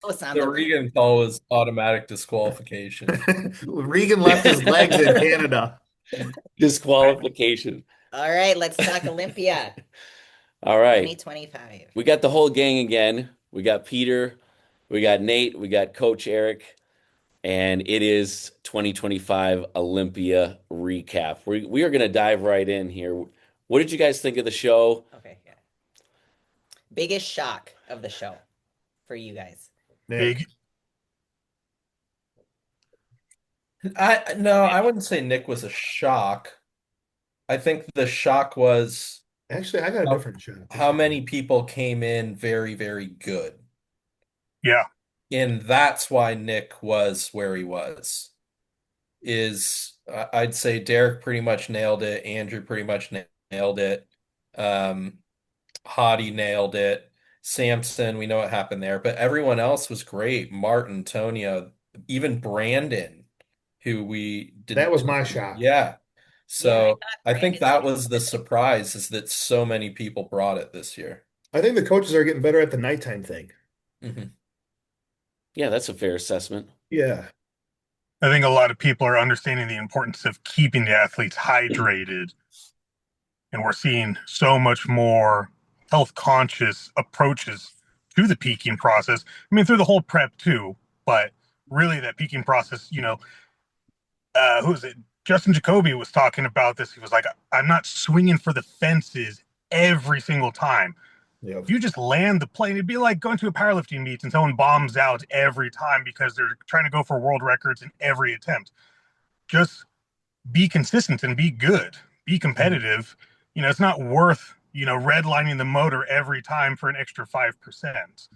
was on The the beach. Regenthal was automatic disqualification. Regan left his legs in Canada. Disqualification. All right, let's talk Olympia All right. 2025. We got the whole gang again. We got Peter, we got Nate, we got Coach Eric, and it is 2025 Olympia recap. We are going to dive right in here. What did you guys think of the show? Okay, yeah. Biggest shock of the show for you guys. Nick. Big. I no, I wouldn't say Nick was a shock. I think the shock was Actually, I got a how, different shot this how time. many people came in very, very good. Yeah. And that's why Nick was where he was. I'd say Derek pretty much nailed it. Andrew pretty much nailed it. Um, Hottie nailed it. Samson, we know what happened there, but everyone else was great. Martin, Tonya, even Brandon, who we That was didn't, my shock. yeah. Yeah, I So thought I think Brandon that came was the in. surprise is that so many people brought it this year. I think the coaches are getting better at the nighttime thing. Hmm. Yeah, that's a fair assessment. Yeah. I think a lot of people are understanding the importance of keeping the athletes hydrated. And we're seeing so much more health conscious approaches to the peaking process. I mean, through the whole prep too, but really that peaking process, who is it? Justin Jacoby was talking about this. He was like, I'm not swinging for the fences every single time. Yep. If you just land the plane, it'd be like going to a powerlifting meet and someone bombs out every time because they're trying to go for world records in every attempt. Just be consistent and be good, be competitive. It's not worth, redlining the motor every time for an extra 5%,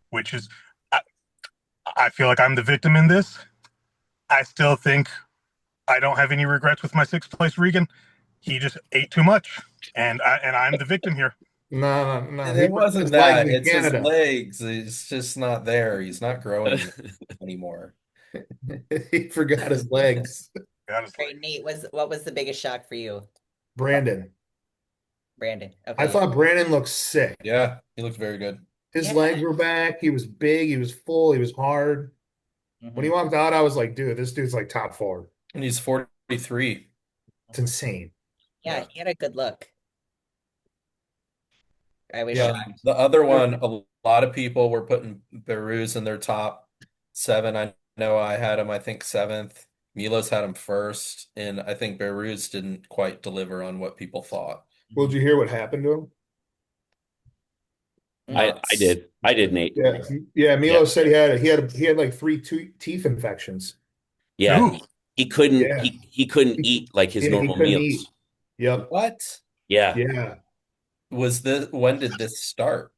which is, I, I feel like I'm the victim in this. I still think I don't have any regrets with my sixth place Regan. He just ate too much, and I'm the victim here. No, no, no. He It broke wasn't his legs that. in It's his Canada. legs. It's just not there. He's not growing anymore. He forgot his legs. All right, Honestly, Nate, what was the biggest shock for you? Brandon. Brandon. I Okay, yeah. thought Brandon looked sick. Yeah, he looked very good. His Yeah. legs were back. He was big. He was full. He was hard. When he Hmm. walked out, I was like, dude, this dude's like top four. And he's 43. It's insane. Yeah, Yeah. he had a good look. I was Yeah. shocked. The other one, a lot of people were putting Beru's in their top seven. I know I had him, I think, seventh. Milos had him first, and I think Beru's didn't quite deliver on what people thought. Well, did you hear what happened to him? I, No. I did. I did, Nate. Yeah. Yeah. Yeah. Milo said he had like three teeth infections. Yeah. ooh, He couldn't Yeah. he couldn't He, eat like his yeah, he normal couldn't meals. eat. Yep. What Yeah. Yeah. when did this start?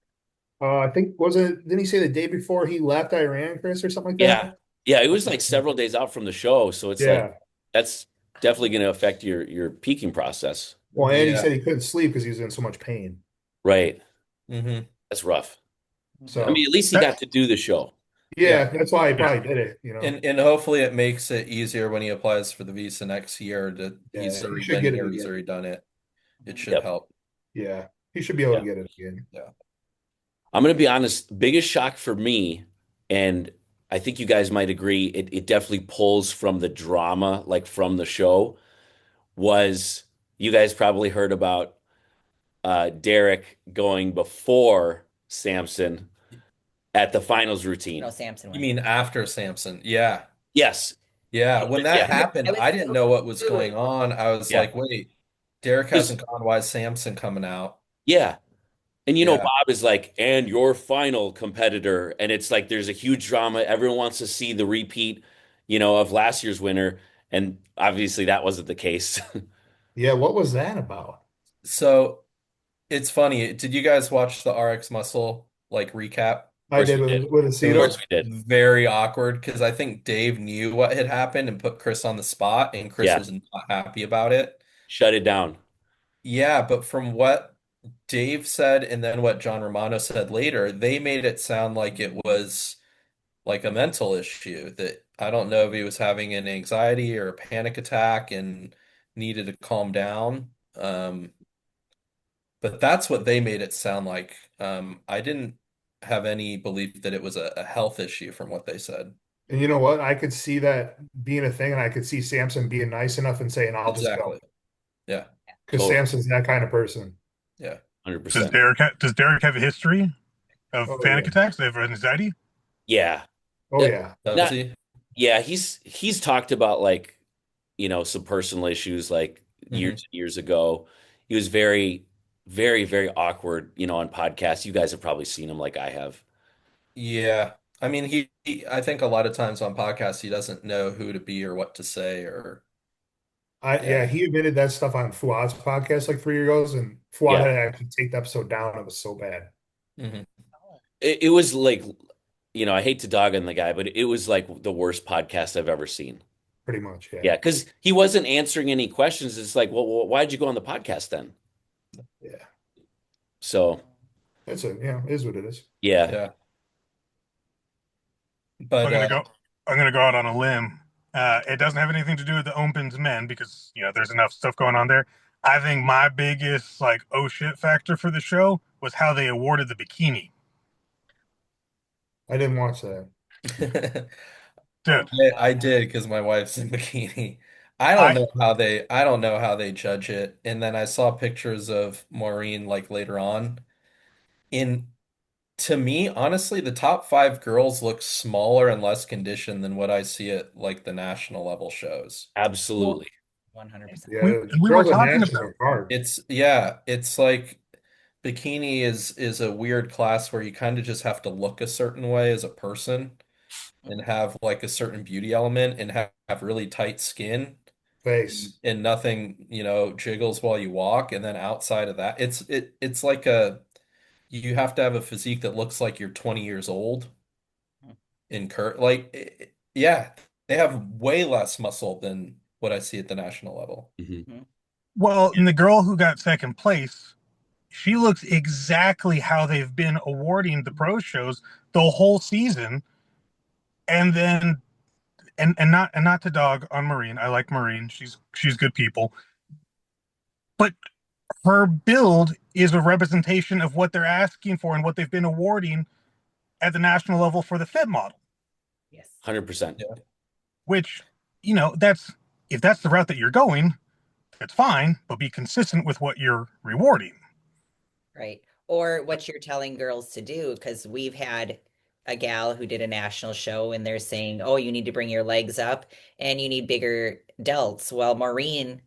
I think was it didn't he say the day before he left Iran, Chris, or something like Yeah. that? Yeah, it was like several days out from the show, so it's like Yeah. that's definitely going to affect your peaking process. Well, and he Yeah. said he couldn't sleep because he was in so much pain. Right. Hmm. That's rough. I Mhm. mean, So at least he that got to do the show. yeah, Yeah. that's why he yeah. probably did it. And hopefully it makes it easier when he applies for the visa next year to he's Yeah, he already should been get it here, he's again. already done it. It should Yep. help. Yeah, he should be able Yeah. to get it again. Yeah. I'm going to be honest, biggest shock for me, and I think you guys might agree, it definitely pulls from the drama, like from the show, was you guys probably heard about Derek going before Samson at the finals No, routine. Samson You went. mean after Samson? Yeah. Yes. Yeah. When that Yeah. happened, I was I didn't so know what was going confused. on. I was Yeah. like, wait, Derek 'Cause- hasn't gone. Why is Samson coming out? yeah. And Yeah. Bob is like, and your final competitor. And it's like there's a huge drama. Everyone wants to see the repeat, of last year's winner. And obviously that wasn't the case. Yeah, what was that about? So it's funny. Did you guys watch the RX Muscle like recap? Of I course did we did. with It Of course Aceto. we was did. very awkward because I think Dave knew what had happened and put Chris on the spot, and Chris Yeah. was not happy about it. Shut it down. Yeah, but from what Dave said and then what John Romano said later, they made it sound like it was like a mental issue that I don't know if he was having an anxiety or a panic attack and needed to calm down. But that's what they made it sound like. I didn't have any belief that it was a health issue from what they said. And you know what? I could see that being a thing, and I could see Samson being nice enough and saying, "I'll just go," Exactly. Yeah. because Totally. Samson's that kind of person. Yeah. 100%. Does Derek have a history of Oh panic yeah. attacks? They have anxiety? Yeah. Oh Yeah. yeah. Does Not, he? yeah, he's talked about like, some personal issues like years Mhm. and years ago. He was very, very, very awkward, on podcasts. You guys have probably seen him like I have. Yeah. I mean, I think a lot of times on podcasts, he doesn't know who to be or what to say or, Yeah, yeah. he admitted that stuff on Fuad's podcast like 3 years ago, and Fuad Yeah. had to actually take the episode down. It was so bad, Mhm. It was like, I hate to dog on the guy, but it was like the worst podcast I've ever seen. pretty much. Yeah. Yeah, because he wasn't answering any questions. It's like, well, why'd you go on the podcast then? Yeah. So, That's it. Yeah, it is what it is. yeah, Yeah. I'm But gonna go. I'm gonna go out on a limb. It doesn't have anything to do with the Opens men because there's enough stuff going on there. I think my biggest like oh shit factor for the show was how they awarded the bikini. I didn't watch that. Dude, I did because my wife's in bikini. I I don't know how they judge it. And then I saw pictures of Maureen like later on. In To me, honestly, the top five girls look smaller and less conditioned than what I see at like the national level shows. absolutely. 100%. Yeah, we were girls at talking nationals about are hard. It's like bikini is a weird class where you kind of just have to look a certain way as a person and have like a certain beauty element and have really tight skin Face. and nothing, jiggles while you walk. And then outside of that, it's like you have to have a physique that looks like you're 20 years old in yeah, they have way less muscle than what I see at the national level. Hmm. well, and the girl who got second place, she looks exactly how they've been awarding the pro shows the whole season. And then and not to dog on Marine. I like Marine. She's good people. But her build is a representation of what they're asking for and what they've been awarding at the national level for the fit model, Yes. 100%. Yeah. which, that's if that's the route that you're going, that's fine, but be consistent with what you're rewarding. Right. Or what you're telling girls to do, because we've had a gal who did a national show and they're saying, oh, you need to bring your legs up and you need bigger delts. Well, Maureen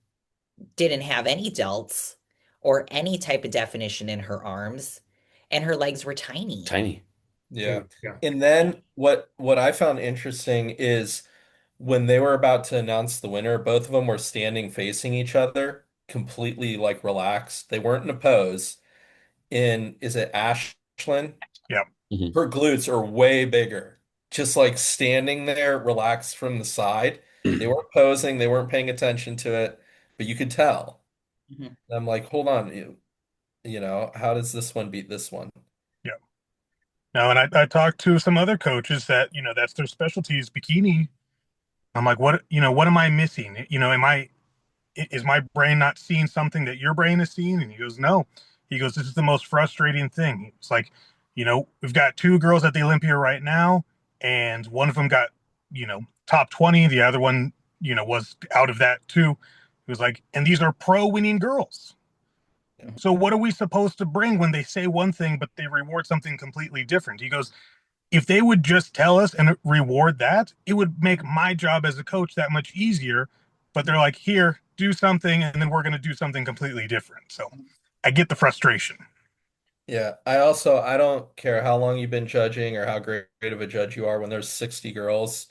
didn't have any delts or any type of definition in her arms, and her legs were tiny. Tiny. Yeah. Yeah. And then what I found interesting is when they were about to announce the winner, both of them were standing facing each other, completely like relaxed. They weren't in a pose. Is it Ashlyn? Yeah. Hmm. Her glutes are way bigger. Just like standing there, relaxed from the side. They weren't posing, they weren't paying attention to it, but you could tell. Mhm. And I'm like, hold on, how does this one beat this one? Yeah. Now, and I talked to some other coaches that, that's their specialties, bikini. I'm like, what am I missing? Is my brain not seeing something that your brain is seeing? And he goes, no. He goes, this is the most frustrating thing. It's like, we've got two girls at the Olympia right now, and one of them got, top 20. The other one, was out of that too. He was like, and these are pro winning girls. So what are we supposed to bring when they say one thing, but they reward something completely different? He goes, if they would just tell us and reward that, it would make my job as a coach that much easier. But they're like, here, do something, and then we're going to do something completely different. So I get the frustration. Yeah, I don't care how long you've been judging or how great of a judge you are when there's 60 girls.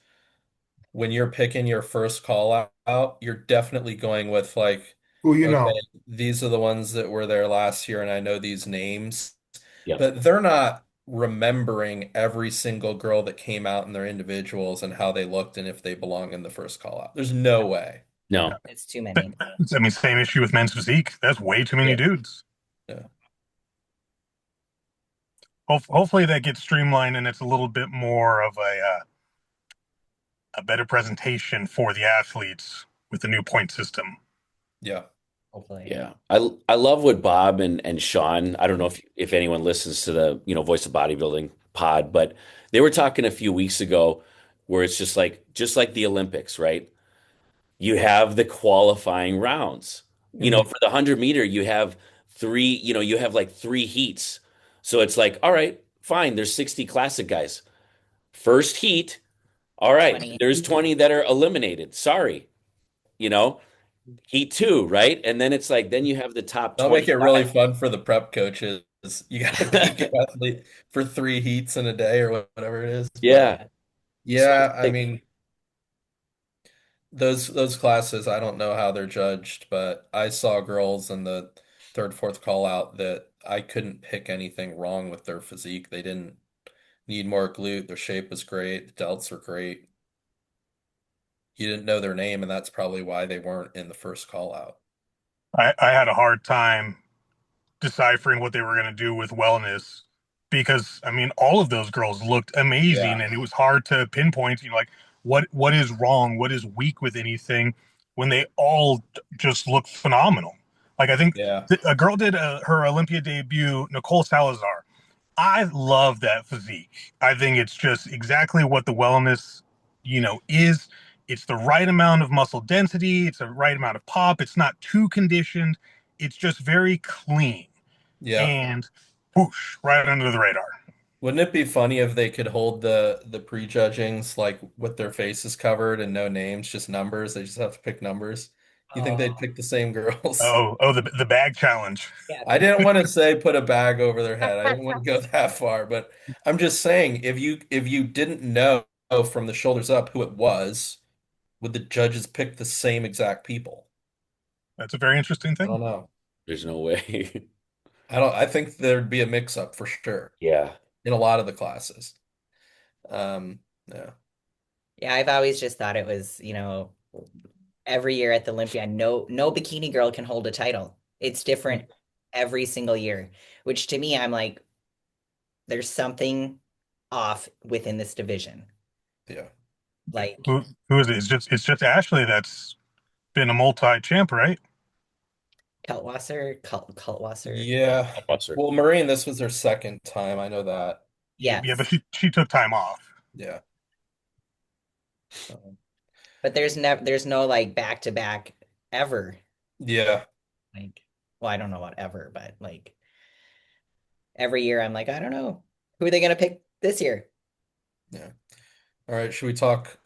When you're picking your first call out, you're definitely going with like, Who you okay, know? these are the ones that were there last year and I know these names. Yep. But they're not remembering every single girl that came out and their individuals and how they looked and if they belong in the first call out. There's no way. No. It's too many. I mean, same issue with men's physique. That's way too many Yeah. dudes. Yeah. Hopefully that gets streamlined and it's a little bit more of a better presentation for the athletes with the new point system. Yeah. Hopefully. Yeah. I love what Bob and Sean, I don't know if anyone listens to the, Voice of Bodybuilding pod, but they were talking a few weeks ago where it's just like the Olympics, right? You have the qualifying rounds. Mhm. For the 100 meter, you have you have like three heats. So it's like, all right, fine, there's 60 classic guys. First heat, all right, 20. there's 20 that are eliminated. Sorry, you know, heat two, right? And then it's like, then you have the top That'll make it really 25. fun for the prep coaches. You got to peak your athlete for 3 heats in a day or whatever it is. But Yeah. Yeah. So yeah, I like, mean, those classes, I don't know how they're judged, but I saw girls in the third, fourth call out that I couldn't pick anything wrong with their physique. They didn't need more glute. Their shape was great. The delts were great. You didn't know their name, and that's probably why they weren't in the first call out. I had a hard time deciphering what they were going to do with wellness because I mean all of those girls looked Yeah, amazing and it was hard to pinpoint, like what is wrong, what is weak with anything when they all just look phenomenal. Like I think yeah, a girl did her Olympia debut, Nicole Salazar. I love that physique. I think it's just exactly what the wellness, is. It's the right amount of muscle density. It's the right amount of pop. It's not too conditioned. It's just very clean yeah. and whoosh, right under the radar. Wouldn't it be funny if they could hold the prejudgings like with their faces covered and no names, just numbers? They just have to pick numbers. You think they'd Oh, pick the same girls? Oh, the bag challenge. yeah. I didn't want to say put a bag over their head. I didn't want to go that far, but I'm just saying if you didn't know from the shoulders up who it was, would the judges pick the same exact people? That's a very interesting I thing. don't know. there's no way. I think there'd be a mix up for sure Yeah. in a lot of the classes. Yeah. Yeah, I've always just thought it was, every year at the Olympia, no bikini girl can hold a title. It's different every single year, which to me, I'm like, there's something off within this division. Yeah. Like Who is it? It's just Ashley that's been a multi champ, right? Kaltwasser. Yeah. Buster. Well, Marine, this was her second time. I know that. Yeah, but Yes. she took time off. Yeah. Um, But there's no like back to back ever. yeah. Like, well, I don't know about ever, but like every year I'm like, I don't know. Who are they gonna pick this year? Yeah. All right. Should we talk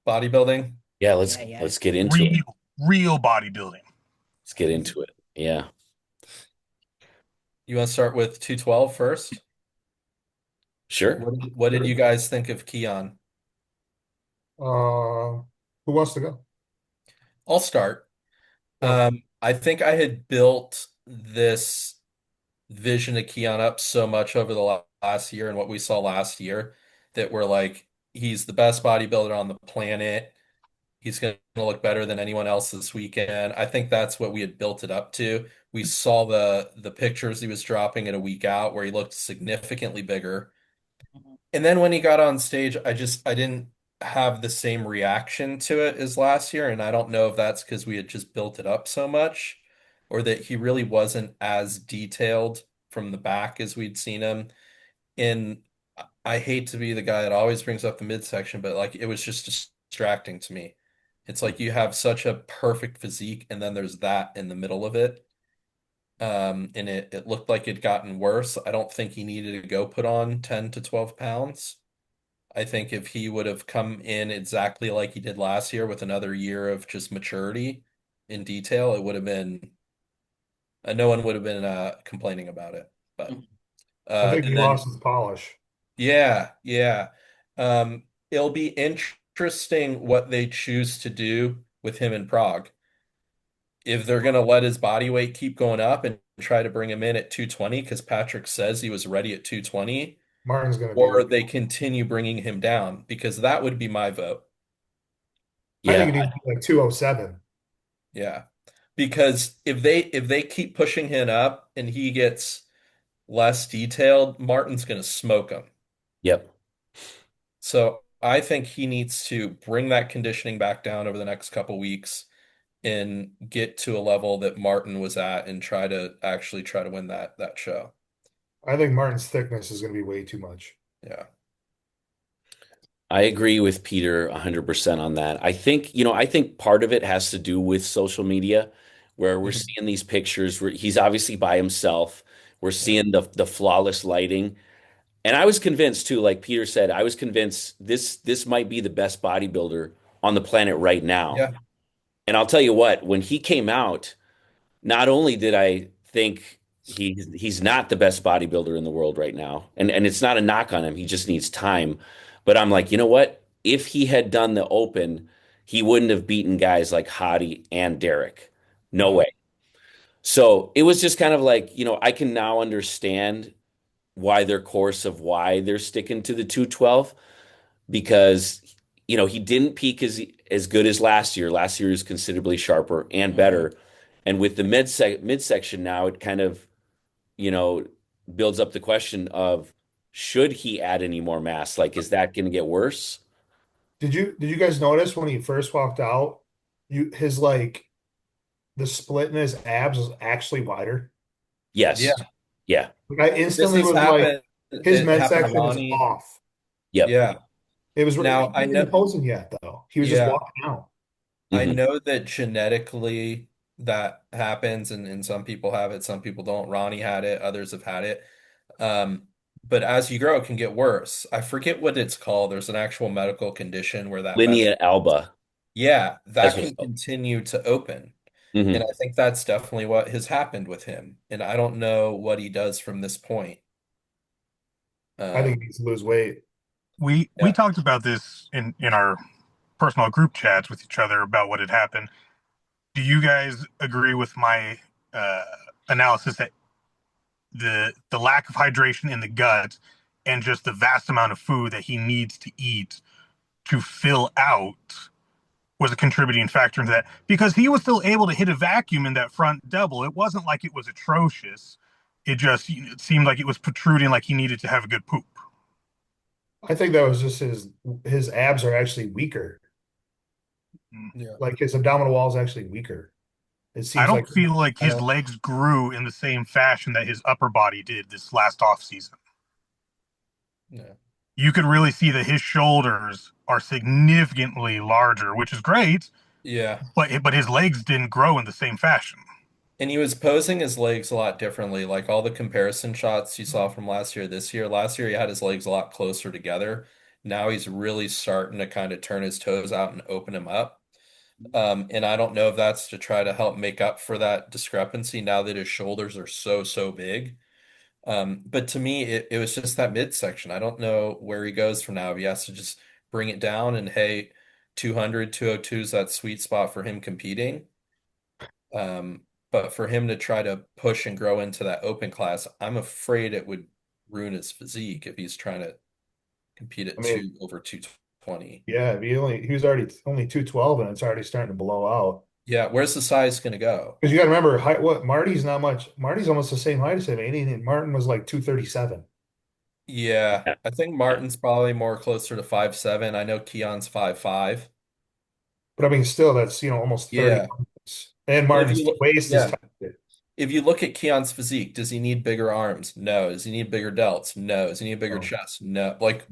bodybuilding? Yeah, Yeah, yeah. let's get into it. Real bodybuilding. Let's get into it. Yeah. You want to start with 212 first? Sure. What did you guys think of Keon? Uh, who wants to go? I'll start. Go. I think I had built this vision of Keon up so much over the last year and what we saw last year that we're like, he's the best bodybuilder on the planet. He's going to look better than anyone else this weekend. I think that's what we had built it up to. We saw the pictures he was dropping at a week out where he looked significantly bigger. And then when he got on stage, I didn't have the same reaction to it as last year. And I don't know if that's because we had just built it up so much or that he really wasn't as detailed from the back as we'd seen him. And I hate to be the guy that always brings up the midsection, but like it was just distracting to me. It's like you have such a perfect physique, and then there's that in the middle of it. And it looked like it'd gotten worse. I don't think he needed to go put on 10 to 12 pounds. I think if he would have come in exactly like he did last year with another year of just maturity in detail, it would have been, no one would have been complaining about it. But, I think and he then, lost his polish. yeah, yeah. It'll be interesting what they choose to do with him in Prague. If they're going to let his body weight keep going up and try to bring him in at 220 because Patrick says he was ready at 220, Martin's going to or be. they continue bringing him down because that would be my vote. I Yeah. think it needs to be like 207. Yeah. Because if they keep pushing him up and he gets less detailed, Martin's going to smoke him. Yep. So I think he needs to bring that conditioning back down over the next couple weeks and get to a level that Martin was at and try to win that show. I think Martin's thickness is going to be way too much. Yeah. I agree with Peter 100% on that. I think part of it has to do with social media, where we're Mhm. seeing these pictures where he's obviously by himself. We're Yeah. seeing the flawless lighting. And I was convinced too, like Peter said, I was convinced this might be the best bodybuilder on the planet right now. Yeah. And I'll tell you what, when he came out, not only did I think he's not the best bodybuilder in the world right now, and it's not a knock on him, he just needs time. But I'm like, you know what? If he had done the open, he wouldn't have beaten guys like Hottie and Derek. No No. way. So it was just kind of like, I can now understand why their course of why they're sticking to the 212 because he didn't peak as good as last year. Last year was considerably sharper and better. And with the midsection now, it kind of, you know, builds up the question of should he add any more mass? Like, is that going to get worse? Did you guys notice when he first walked out, his like the split in his abs was actually wider? Yeah. Yes. Yeah. Like I This instantly has was like, happened. his It happened to midsection is Ronnie. off. Yep. Yeah. It was Now he I wasn't even know. posing yet though. He was just Yeah. walking out. I Hmm. know that genetically that happens, and some people have it, some people don't. Ronnie had it, others have had it. Um, but as you grow, it can get worse. I forget what it's called. There's an actual medical condition where that messes. Linea alba. Yeah, That's that what it's can called. continue to open. And Hmm. I think that's definitely what has happened with him. And I don't know what he does from this point. I think Um, he needs to lose weight. We yeah, talked about this in our personal group chats with each other about what had happened. Do you guys agree with my uh, analysis that the lack of hydration in the gut and just the vast amount of food that he needs to eat to fill out was a contributing factor into that? Because he was still able to hit a vacuum in that front double. It wasn't like it was atrocious. It seemed like it was protruding, like he needed to have a good poop. I think that was just his abs are actually weaker. Mm. yeah. Like his abdominal wall is actually weaker. It I seems don't like feel like I his don't, legs grew in the same fashion that his upper body did this last off season. no. You could really see that his shoulders are significantly larger, which is great, Yeah. but his legs didn't grow in the same fashion. And he was posing his legs a lot differently. Like all the comparison shots you saw from last year, this year. Last year, he had his legs a lot closer together. Now he's really starting to kind of turn his toes out and open them up. And I don't know if that's to try to help make up for that discrepancy now that his shoulders are so big. But to me, it was just that midsection. I don't know where he goes from now. If he has to just bring it down and hey, 200, 202 is that sweet spot for him competing. But for him to try to push and grow into that open class, I'm afraid it would ruin his physique if he's trying to compete I at mean, two over 220. yeah, he was already only 212 and it's already starting to blow out. Yeah, where's the size going to go? Because you got to remember, what Marty's not much. Marty's almost the same height as him, ain't he? And Martin was like 237. Yeah, Yeah. I think Yeah. Martin's probably more closer to 5'7". I know Keon's 5'5". But I mean, still, that's almost 30 Yeah. pounds. And But if Martin's you look, waist is yeah, tight. if you look at Keon's physique, does he need bigger arms? No. Does he need bigger delts? No. Does he need a bigger Oh, chest? No. Like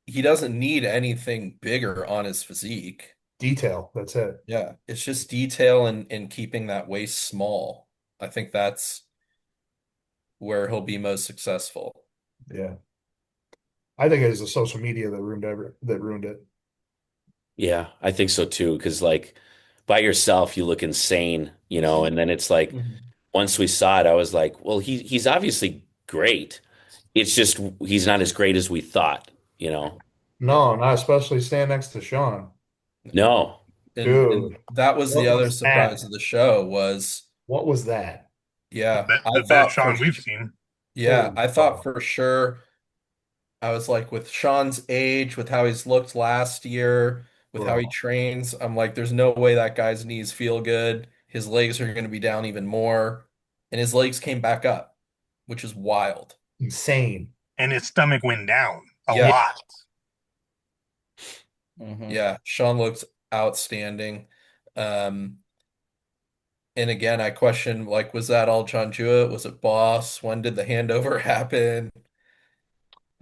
he doesn't need anything bigger on his physique. detail. That's it. Yeah, it's just detail and keeping that waist small. I think that's where he'll be most successful. Yeah. I think it was the social media that ruined it. Yeah, I think so too. Because like by yourself, you look insane, and then it's like Mhm. once we saw it, I was like, well, he's obviously great. It's just he's not as great as we thought. No, not especially stand next to Sean. No. And Dude, that was the what other was surprise that? of the show was, What was that? yeah, I The best thought for Sean we've seen. yeah, Holy I thought cow. for sure I was like with Sean's age, with how he's looked last year, with how he Bro. trains, I'm like, there's no way that guy's knees feel good. His legs are going to be down even more. And his legs came back up, which is wild. Insane. And his stomach went down a Yeah, Yeah. lot. Hmm. yeah. Sean looks outstanding. Um, and again, I question like, was that all John Jewett? Was it Boss? When did the handover happen?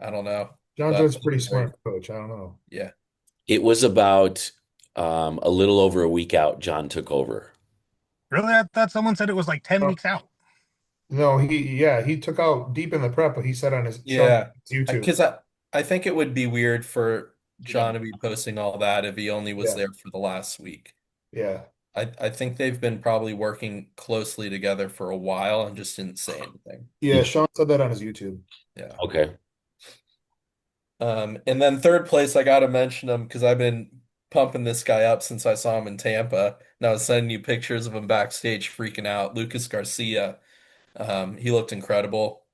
I don't know, John but Jones is a pretty great. smart coach. I don't know. Yeah. It was about a little over a week out, John took over. Really? I thought someone said it was like 10 Oh, weeks out. no, he took out deep in the prep, but he said on his show Yeah. YouTube. Because I think it would be weird for He John didn't. to be posting all that if he only was Yeah, there for the last week. yeah, I think they've been probably working closely together for a while and just didn't say anything. yeah. Sean said that on his YouTube. Yeah. Okay. And then third place, I gotta mention him because I've been pumping this guy up since I saw him in Tampa. And I was sending you pictures of him backstage freaking out. Lucas Garcia. He looked incredible.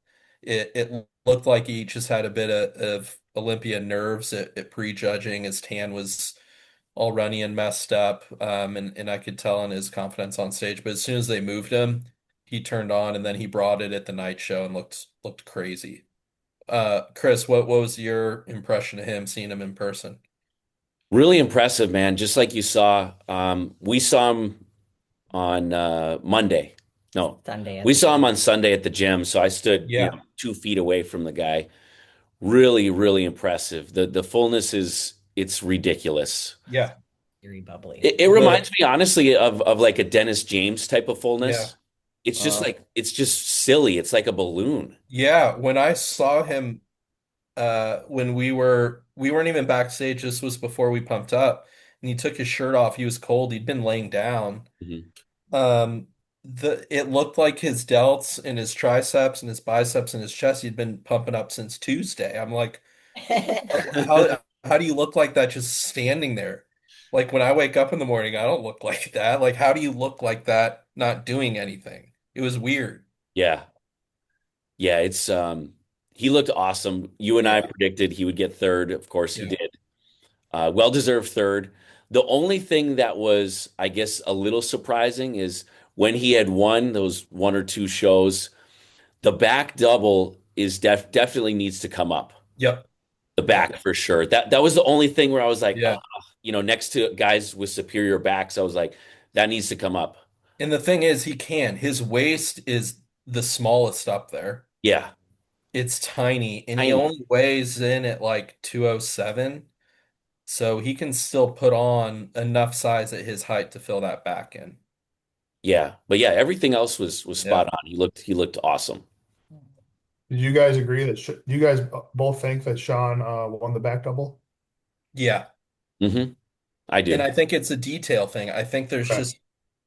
It looked like he just had a bit of Olympia nerves at prejudging. His tan was all runny and messed up. And I could tell in his confidence on stage. But as soon as they moved him, he turned on and then he brought it at the night show and looked crazy. Chris, what was your impression of him, seeing him in person? Really impressive, man. Just like you saw, we saw him on Monday. No, Sunday at we the saw him gym. on Sunday at the gym. So I stood, Yeah, 2 feet away from the guy. Really, really impressive. The fullness is it's ridiculous. yeah. Very bubbly. It The reminds me honestly of like a Dennis James type of yeah. fullness. It's just Uh, like it's just silly. It's like a balloon. yeah, when I saw him when we weren't even backstage, this was before we pumped up, and he took his shirt off. He was cold. He'd been laying down. Mhm. Um it looked like his delts and his triceps and his biceps and his chest he'd been pumping up since Tuesday. I'm like, how do you look like that just standing there? Like when I wake up in the morning, I don't look like that. Like how do you look like that not doing anything? It was weird. Yeah. Yeah, it's he looked awesome. You and I Yeah. predicted he would get third. Of course he Yeah. did. Well-deserved third. The only thing that was, I guess, a little surprising is when he had won those one or two shows, the back double is definitely needs to come up. Yep. The Yep. back for sure. That was the only thing where I was like, Yeah. next to guys with superior backs, I was like, that needs to come up. And the thing is, he can. His waist is the smallest up there. Yeah, It's tiny, and he tiny. only weighs in at like 207. So he can still put on enough size at his height to fill that back in. Yeah, but yeah, everything else was Yeah. spot on. He looked awesome. Did you guys agree that? Do you guys both think that Sean won the back double? Yeah. Hmm. I And do. I think it's a detail thing. I think Okay.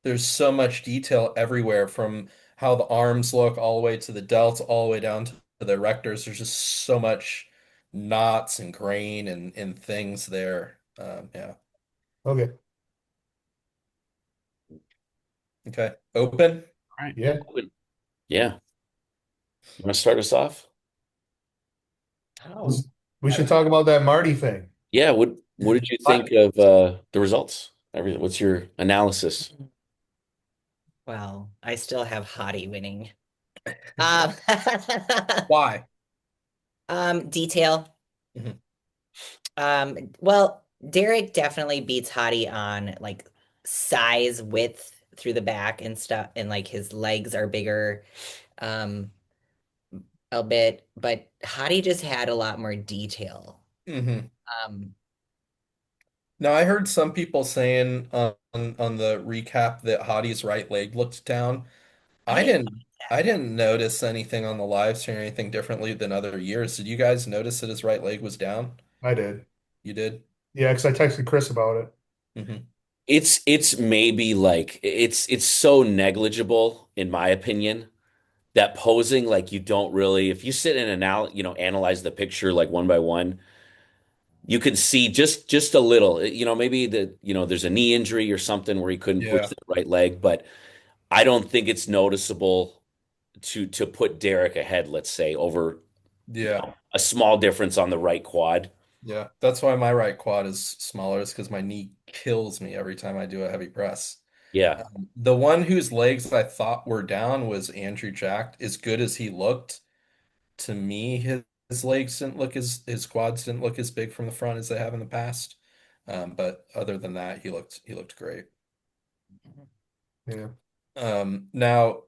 there's so much detail everywhere from how the arms look all the way to the delts, all the way down to the rectors. There's just so much knots and grain and things there. Yeah. Okay. Okay. Open. All right. Yeah. Yeah. You want to start us off? Oh, We should talk about that Marty thing. Yeah. What did you I, think of the results? Everything. What's your analysis? well, I still have Hottie winning. Um, why? detail. Mhm. Well, Derek definitely beats Hottie on like size, width through the back and stuff, and like his legs are bigger, um, a bit, but Hottie just had a lot more detail. hmm Um, Now I heard some people saying on the recap that Hottie's right leg looked down. I I didn't didn't I didn't notice anything on the live stream or anything differently than other years. Did you guys notice that his right leg was down? I did. You did? Yeah, because I texted Chris about it. Hmm It's maybe like it's so negligible in my opinion that posing like you don't really if you sit and analyze the picture like one by one, you can see just a little. Maybe there's a knee injury or something where he couldn't push Yeah. the right leg, but I don't think it's noticeable to put Derek ahead, let's say, over Yeah. a small difference on the right quad. Yeah. That's why my right quad is smaller, is because my knee kills me every time I do a heavy press. Yeah. The one whose legs I thought were down was Andrew Jack. As good as he looked, to me, his legs didn't look as his quads didn't look as big from the front as they have in the past. But other than that, he looked great. Yeah. Now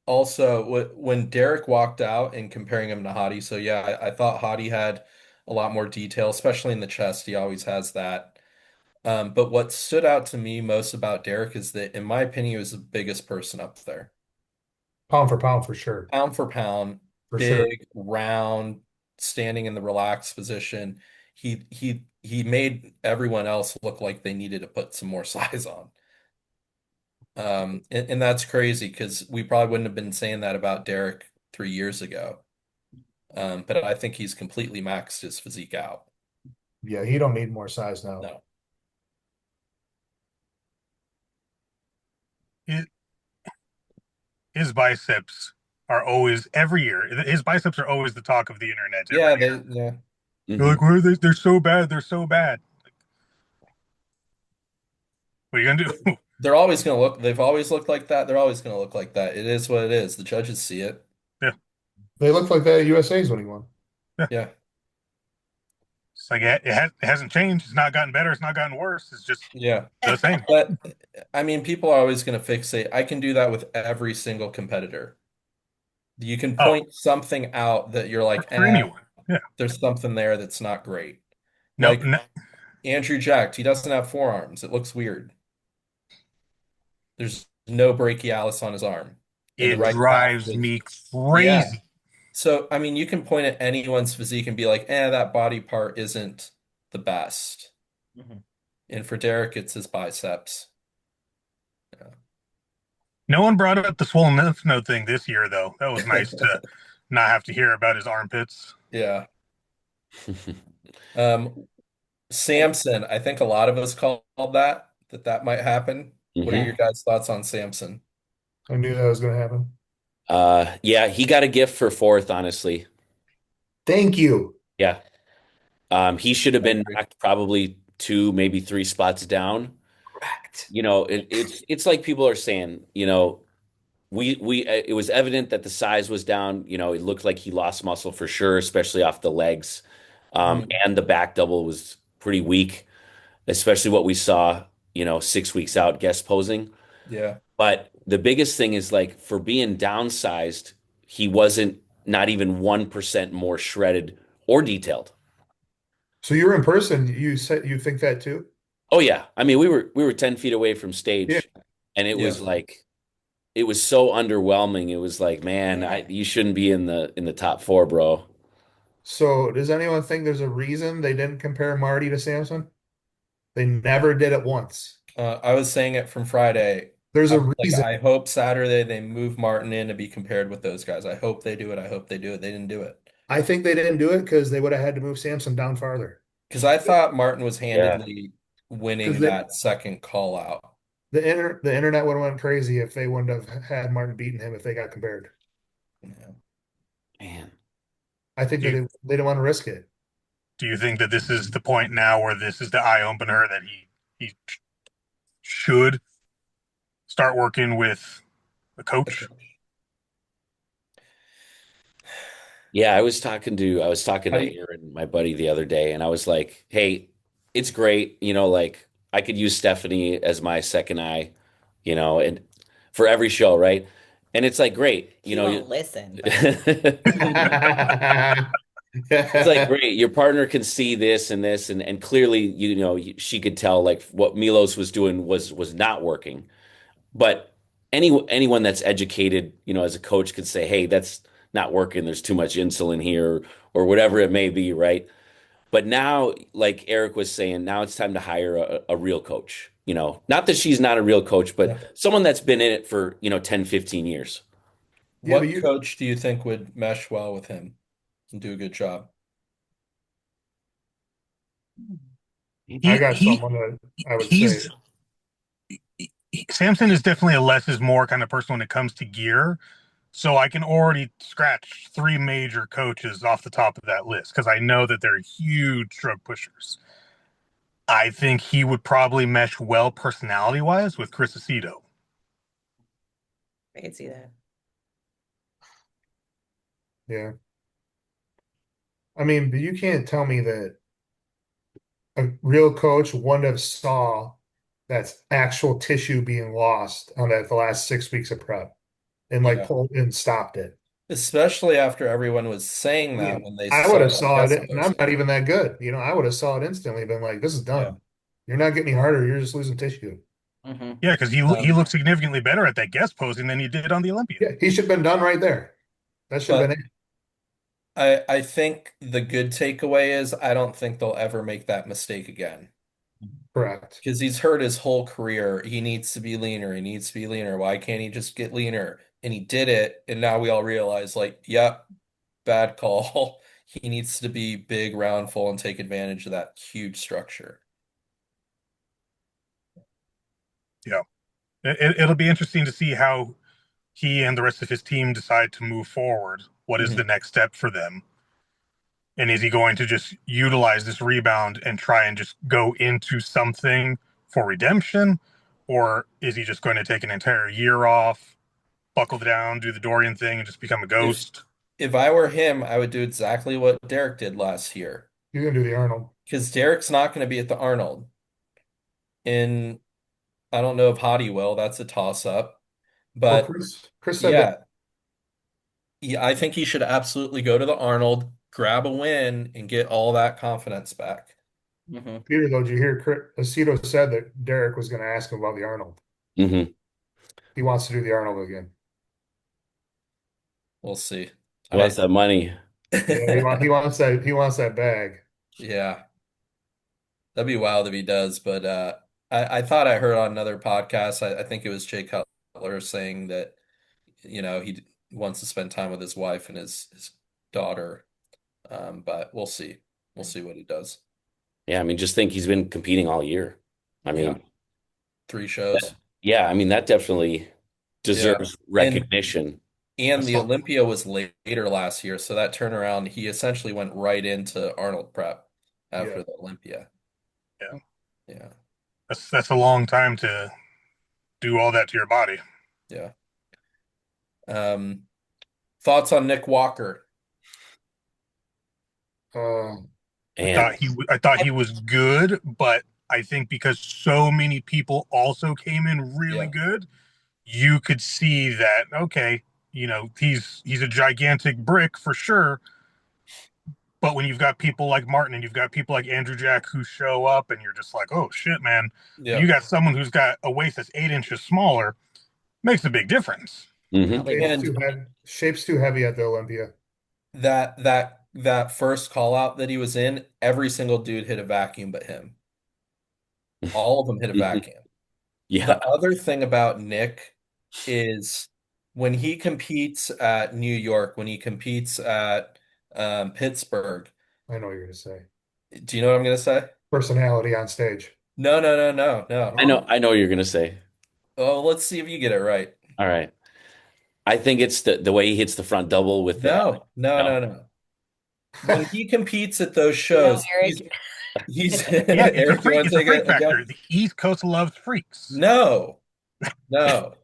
also when Derek walked out and comparing him to Hottie, so yeah, I thought Hottie had a lot more detail, especially in the chest. He always has that. But what stood out to me most about Derek is that, in my opinion, he was the biggest person up there. pound for sure. Pound for pound, For sure. big, round, standing in the relaxed position. He made everyone else look like they needed to put some more size on. And that's crazy because we probably wouldn't have been saying that about Derek 3 years ago. But I think he's completely maxed his physique out. Yeah, he don't need more size now. No. His, his biceps are always every year. His biceps are always the talk of the internet every Yeah, year. yeah. They're Mhm. like, where are they? They're so bad. They're so bad. What are you gonna do? They've always looked like that. They're always gonna look like that. It is what it is. The judges see it. Yeah, They look like that at USA's when he won. yeah. Yeah. It's like it hasn't changed. It's not gotten better. It's not gotten worse. It's just Yeah. the same. But I mean, people are always gonna fixate. I can do that with every single competitor. You can Oh, point something out that you're like, for anyone. Yeah. there's something there that's not great. No, Like no, Andrew Jacked, he doesn't have forearms. It looks weird. There's no brachialis on his arm in the it right calf. drives me Yeah. crazy. So, I mean, you can point at anyone's physique and be like, that body part isn't the best. Mhm. And for Derek, it's his biceps. Yeah. No one brought up the swollen lymph node thing this year, though. That was nice to not have to hear about his armpits. Yeah. Um, Samson, I think a lot of us called that might happen. What are your Mhm. guys' thoughts on Samson? I knew that was going to happen. Yeah, he got a gift for fourth, honestly. Thank you. Yeah. He should have I been agree. knocked probably two, maybe three spots down. Correct. It's like people are saying, we it was evident that the size was down. It looked like he lost muscle for sure, especially off the legs. Mhm. And the back double was pretty weak, especially what we saw, 6 weeks out guest posing. Yeah. But the biggest thing is like for being downsized, he wasn't not even 1% more shredded or detailed. So you're in person. You said you think that too? Oh yeah. I mean, we were 10 feet away from Yeah. stage and it Yeah. was like it was so underwhelming. It was like, man, you shouldn't be in the top four, bro. So does anyone think there's a reason they didn't compare Marty to Samson? They never did it once. I was saying it from Friday. There's I a was like, reason. I hope Saturday they move Martin in to be compared with those guys. I hope they do it. I hope they do it. They didn't do it. I think they didn't do it because they would have had to move Samson down farther. Because I thought Martin was Yeah. handedly Because winning that second call out. the internet would have went crazy if they wouldn't have had Martin beating him if they got compared. Yeah. Man. I think Do that you, they didn't want to risk it. do you think that this is the point now where this is the eye opener that he should start working with a coach? Yeah, I was talking to I, Aaron, my buddy, the other day, and I was like, "Hey, it's great, like I could use Stephanie as my second eye, and for every show, right?" And it's like great, He won't listen, but it's like great. Your partner can see this and this, and clearly, she could tell like what Milos was doing was not working. But anyone that's educated, as a coach could say, "Hey, that's not working. There's too much insulin here," or whatever it may be, right? But now, like Eric was saying, now it's time to hire a real coach. Not that she's not a real coach, but yeah. someone that's been in it for, 10, 15 years. Yeah, but What coach do you think would mesh well with him and do a good job? I He got he someone that I would say. he's Samson is definitely a less is more kind of person when it comes to gear. So I can already scratch three major coaches off the top of that list because I know that they're huge drug pushers. I think he would probably mesh well personality wise with Chris Aceto. I can see that. Yeah. I mean, but you can't tell me that a real coach wouldn't have saw that's actual tissue being lost on that the last 6 weeks of prep. and like Yeah. pulled and stopped it. Especially after everyone was saying I that mean, when they I would saw have that saw guest it, and I'm not posting. even that good. I would have saw it instantly, been like, "This is Yeah. done. You're not getting any harder. You're just losing tissue." Hmm. Yeah, because he Um, looked significantly better at that guest posing than he did on the Olympia. Yeah, he should have been done right there. That should have but been it. I think the good takeaway is I don't think they'll ever make that mistake again. Correct. Because he's hurt his whole career. He needs to be leaner. He needs to be leaner. Why can't he just get leaner? And he did it. And now we all realize, like, yep, bad call. He needs to be big, round, full, and take advantage of that huge structure. Yeah, it'll be interesting to see how he and the rest of his team decide to move forward. What is the Mhm. next step for them? And is he going to just utilize this rebound and try and just go into something for redemption? Or is he just going to take an entire year off, buckle down, do the Dorian thing, and just become a If ghost? if I were him, I would do exactly what Derek did last year. You're gonna do the Arnold Because Derek's not going to be at the Arnold. And I don't know if Hottie will. That's a toss up. or But Chris. Chris said that. yeah, yeah, I think he should absolutely go to the Arnold, grab a win, and get all that confidence back. Hmm. Peter, though, did you hear Aceto said that Derek was going to ask him about the Arnold? Hmm. He wants to do the Arnold again. We'll see. He wants that money. Yeah, he wants that bag. Yeah, that'd be wild if he does. But I thought I heard on another podcast, I think it was Jay Cutler saying that, he wants to spend time with his wife and his daughter. But we'll see. We'll see what he does. Yeah, I mean, just think he's been competing all year. I Yeah, mean, 3 shows. yeah, I mean, that definitely Yeah. deserves And recognition. I and the saw, Olympia was later last year, so that turnaround, he essentially went right into Arnold prep Yeah. after the Olympia. yeah, Yeah. that's a long time to do all that to your body. Yeah. Um, Thoughts on Nick Walker? Uh, And I thought he was good, but I think because so many people also came in really Yeah. good, you could see that okay, he's a gigantic brick for sure. But when you've got people like Martin and you've got people like Andrew Jack who show up and you're just like, oh shit, man, and Yeah. you got someone who's got a waist that's 8 inches smaller, makes a big difference. mhm. Probably shape's won't. And too heavy. Shape's too heavy at the Olympia. that first call out that he was in, every single dude hit a vacuum but him. All of them hit a vacuum. Yeah. The other thing about Nick is when he competes at New York, when he competes at Pittsburgh, I know what you're gonna say. do you know what I'm going to say? Personality on stage. No, no, no, no, no. Oh, I know what you're gonna say. Oh, let's see if you get it right. All right. I think it's the way he hits the front double with the No, no, no. no, no. When he competes at those No, shows, Eric. he's Yeah, it's a Eric, you freak. want to It's a take freak a factor. guess? The East Coast loves freaks. No, no.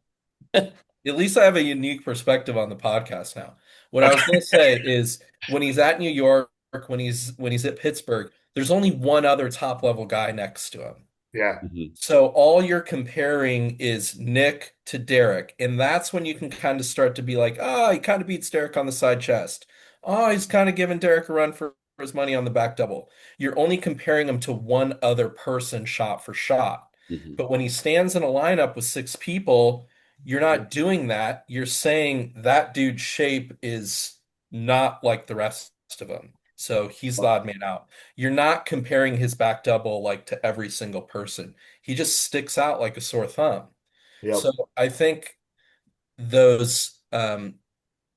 At least I have a unique perspective on the podcast now. What I was going Okay. to say is when he's at New York, when he's at Pittsburgh, there's only one other top level guy next to him. yeah, Mhm. So all you're comparing is Nick to Derek, and that's when you can kind of start to be like, oh, he kind of beats Derek on the side chest. Oh, he's kind of giving Derek a run for his money on the back double. You're only comparing him to one other person shot for shot. Mhm. But when he stands in a lineup with 6 people, you're not doing that. You're saying that dude's shape is not like the rest of them. So he's the odd man out. You're not comparing his back double like to every single person. He just sticks out like a sore thumb. yep, So I think those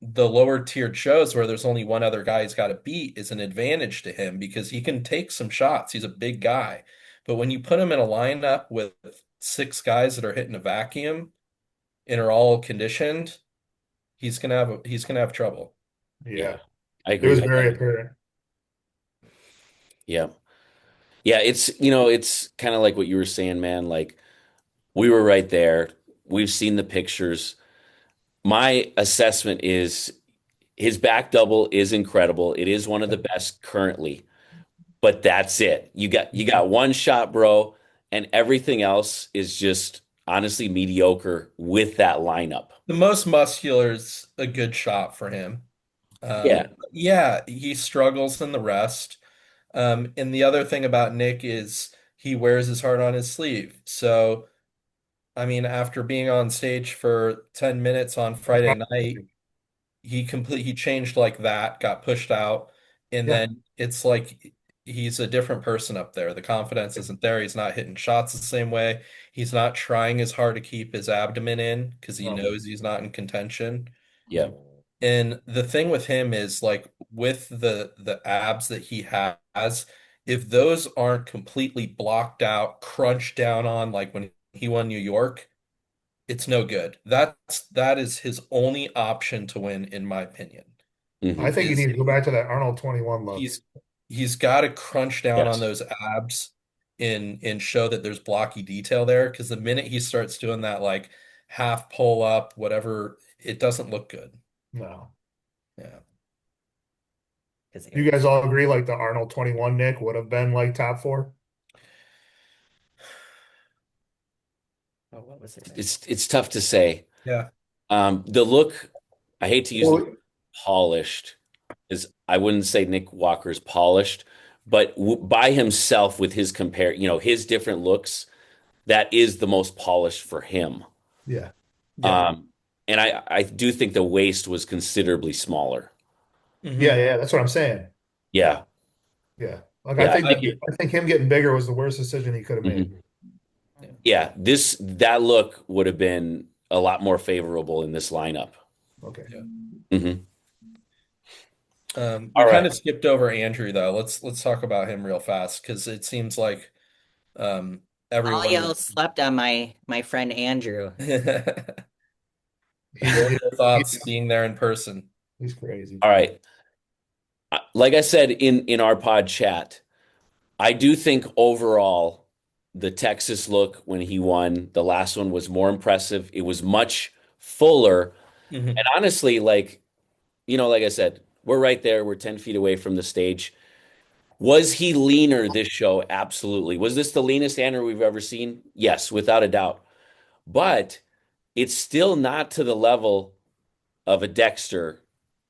the lower tiered shows where there's only one other guy he's got to beat is an advantage to him because he can take some shots. He's a big guy. But when you put him in a lineup with 6 guys that are hitting a vacuum and are all conditioned, he's gonna have trouble. yeah. Yeah. I It agree was with very that. apparent. Yeah. Yeah, it's kind of like what you were saying, man. Like we were right there. We've seen the pictures. My assessment is his back double is incredible. It is one of the best currently, but that's it. You got one shot, bro, and everything else is just honestly mediocre with that lineup. The most muscular is a good shot for him. Yeah. Yeah, he struggles in the rest. And the other thing about Nick is he wears his heart on his sleeve. So, I mean, after being on stage for 10 minutes on Friday night, he changed like that, got pushed out, and Yeah. then it's like he's a different person up there. The confidence isn't there. He's not hitting shots the same way. He's not trying as hard to keep his abdomen in because he No. knows he's not in contention. Yeah. And the thing with him is like with the abs that he has, if those aren't completely blocked out, crunched down on like when he won New York, it's no good. That is his only option to win, in my opinion. I Hmm. think you Is need to go back to that Arnold 21 look. he's he's got to crunch down on Yes. those abs and show that there's blocky detail there. Because the minute he starts doing that like half pull up, whatever, it doesn't look good. No. Yeah. Because You guys all agree like the Arnold 21 Nick would have been like top four? oh, what was it? It's tough to say. Yeah. The look, I hate to use the Well, word polished, is I wouldn't say Nick Walker's polished, but by himself with his his different looks, that is the most polished for him. yeah. Yeah. Um, and I do think the waist was considerably smaller. Yeah, Hmm. yeah, that's what I'm saying. Yeah. Yeah. Like Yeah, I think it, I think him getting bigger was the worst decision he could have made. mhm. Yeah. Yeah, that look would have been a lot more favorable in this lineup. Okay. Yeah. Hmm. We All kind right. of skipped over Andrew though. Let's talk about him real fast because it seems like um, All everyone y'all is. slept on my friend Andrew. He's What were your thoughts he's, being there in person? he's crazy. All right. Like I said in our pod chat, I do think overall the Texas look when he won, the last one was more impressive. It was much fuller. Hmm. And honestly, like I said, we're right there. We're 10 feet away from the stage. Was he leaner this show? Absolutely. Was this the leanest Andrew we've ever seen? Yes, without a doubt. But it's still not to the level of a Dexter,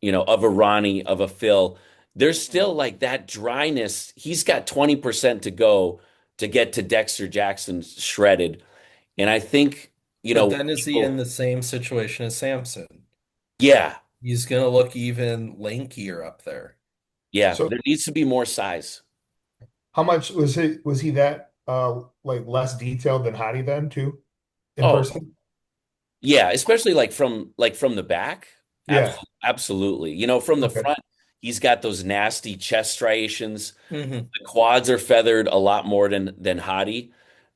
of a Ronnie, of a Phil. There's still like that dryness. He's got 20% to go to get to Dexter Jackson shredded. And I think, But then is he in people, the same situation as Samson? yeah, He's gonna look even lankier up there. yeah, So there needs to be more size. how much was he that like less detailed than Hottie then too in Oh, person? yeah, especially like from the back. Yeah. Absolutely. From the Okay. front, he's got those nasty chest striations. Hmm. The quads are feathered a lot more than Hottie,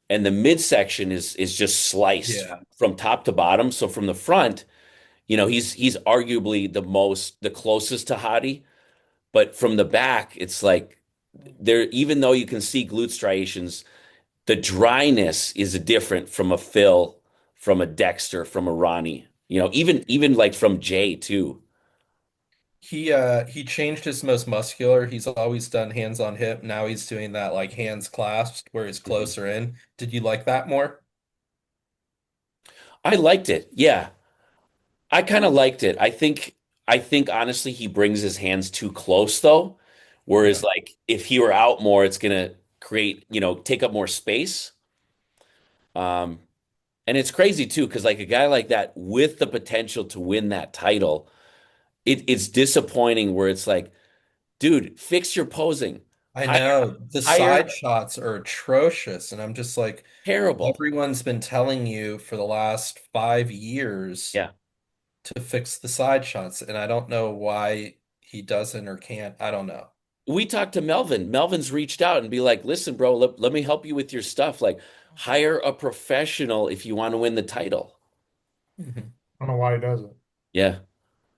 and the midsection is just sliced Yeah. from top to bottom. So from the front, he's arguably the closest to Hottie, but from the back, it's like there, even though you can see glute striations, the dryness is different from a Phil, from a Dexter, from a Ronnie. Even like from Jay too. He changed his most muscular. He's always done hands on hip. Now he's doing that like hands clasped where he's Mhm. closer in. Did you like that more? I liked it. Yeah, I kind of liked it. I think honestly he brings his hands too close though. Yeah. Whereas like if he were out more, it's gonna create, take up more space. Um, and it's crazy too, because like a guy like that with the potential to win that title, it's disappointing where it's like, dude, fix your posing. I Hire, know the hire side shots are atrocious, and I'm just like, terrible. everyone's been telling you for the last 5 years Yeah. to fix the side shots, and I don't know why he doesn't or can't. I don't know. We talked to Melvin. Melvin's reached out and be like, listen, bro, let me help you with your stuff. Like, hire a professional if you want to win the title. Mhm. I don't know why he doesn't. Yeah.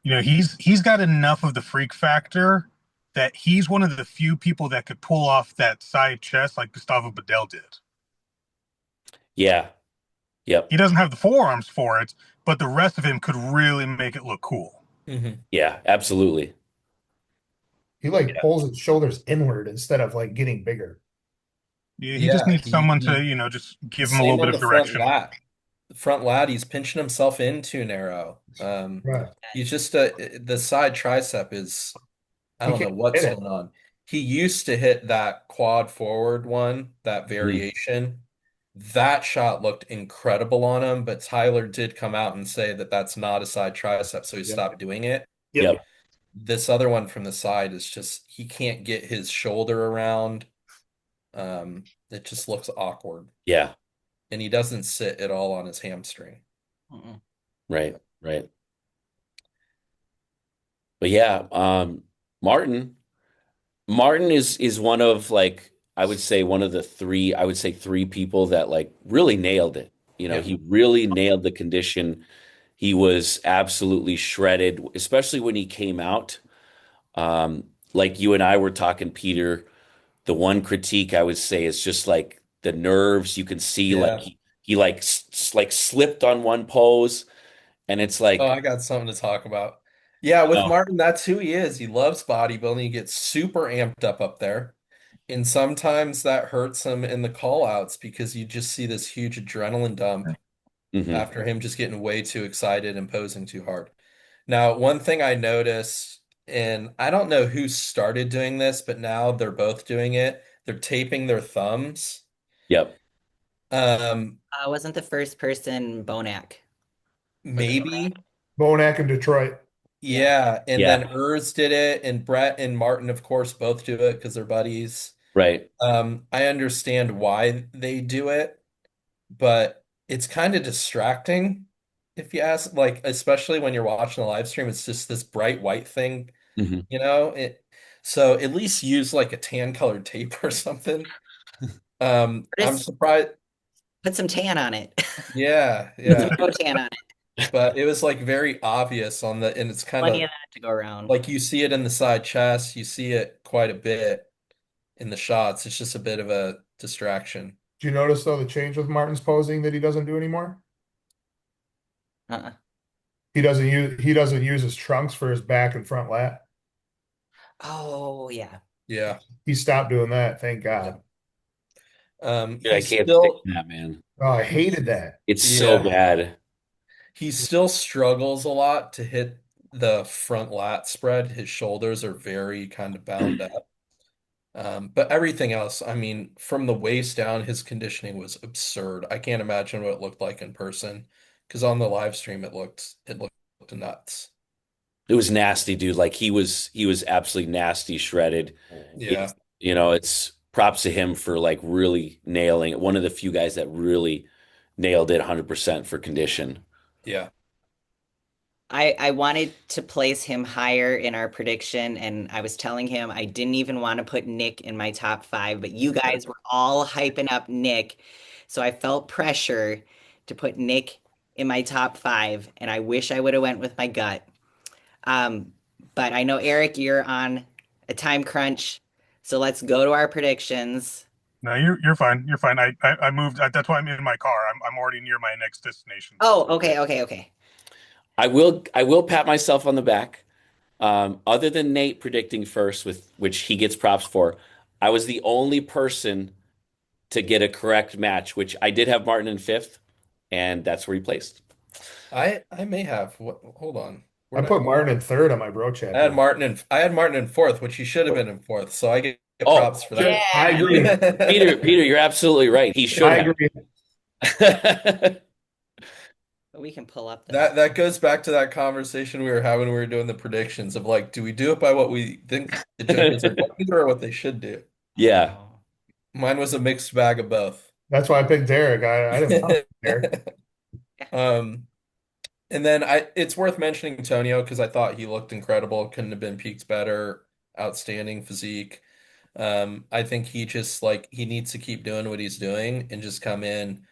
He's got enough of the freak factor that he's one of the few people that could pull off that side chest like Gustavo Bedell did. Yeah. Yep. He doesn't have the forearms for it, but the rest of him could really make it look cool. Mhm. Yeah, absolutely. He like Yeah. pulls his shoulders inward instead of like getting bigger. Yeah, he just Yeah, needs someone to, just give him a little same bit on of the front direction. lat. front lat, he's pinching himself in too narrow. Right. He's just the side tricep is, I He don't know can't what's hit it. going on. He used to hit that quad forward one, that Mhm. variation. That shot looked incredible on him, but Tyler did come out and say that that's not a side tricep, so he Yep. stopped doing it. Yep. Yep. This other one from the side is just, he can't get his shoulder around. It just looks awkward, Yeah. and he doesn't sit at all on his hamstring. Mm-mm. Right. Right. But yeah, Martin. Martin is one of like I would say one of the three I would say three people that like really nailed it. You know, Yeah. he really nailed the condition. He was absolutely shredded, especially when he came out. Like you and I were talking, Peter. The one critique I would say is just like the nerves. You can see like Yeah. he like like slipped on one pose, and it's Oh, like, I got something to talk about. Yeah, with oh, Martin, that's who he is. He loves bodybuilding. He gets super amped up there. And sometimes that hurts him in the call outs because you just see this huge adrenaline dump hmm after him just getting way too excited and posing too hard. Now, one thing I noticed, and I don't know who started doing this, but now they're both doing it. They're taping their thumbs. yep, Um, Wasn't the first person Bonac? Was it Bonac? Maybe. Bonac in Detroit. Yeah. Yeah, and then yeah, Urs did it, and Brett and Martin, of course, both do it because they're buddies. right. I understand why they do it, but it's kind of distracting if you ask, like, especially when you're watching a live stream, it's just this bright white thing, hmm you know? So at least use like a tan colored tape or something. Or I'm just surprised. put some tan on it. Yeah, Put some yeah. pro tan on it. But it was like very obvious and it's kind Plenty of of that to go around. like you see it in the side chest, you see it quite a bit in the shots. It's just a bit of a distraction. Do you notice though the change with Martin's posing that he doesn't do anymore? Uh-uh. He doesn't use his trunks for his back and front lat. Oh yeah. Yeah. He stopped doing that, thank Yeah. God. Dude, I He's can't stick still, that, man. Oh, I hated that. It's so yeah, bad. he still struggles a lot to hit the front lat spread. His shoulders are very kind of bound up. But everything else, I mean, from the waist down, his conditioning was absurd. I can't imagine what it looked like in person, because on the live stream it looked nuts. It was nasty, dude. Like he was absolutely nasty, shredded. Yeah, It's it's props to him for like really nailing it. One of the few guys that really nailed it 100% for condition. yeah. I wanted to place him higher in our prediction, and I was telling him I didn't even want to put Nick in my top five, but you guys were all hyping up Nick. So I felt pressure to put Nick in my top five, and I wish I would have went with my gut. Um, but I know Eric, you're on a time crunch, so let's go to our predictions. No, you're fine. You're fine. I moved. That's why I'm in my car. I'm already near my next destination. Oh, okay, okay, okay. I will pat myself on the back. Other than Nate predicting first, with which he gets props for, I was the only person to get a correct match, which I did have Martin in fifth, and that's where he placed. I may have. Hold on. I Where'd I put put? Martin in third on my bro chat here. I had Martin in fourth, which he should have been in fourth. So I get Oh, props for Shit, I Yeah, agree. Peter, you're absolutely right. He should I have. agree. but we can pull up the match. That goes back to that conversation we were having when we were doing the predictions of like, do we do it by what we think the judges are going to do or what they should do? Yeah. Oh. Mine was a mixed bag of both. That's why I picked Derek. I didn't want Derek. Yeah. Um, and then it's worth mentioning Antonio because I thought he looked incredible. Couldn't have been peaked better. Outstanding physique. I think he just like he needs to keep doing what he's doing and just come in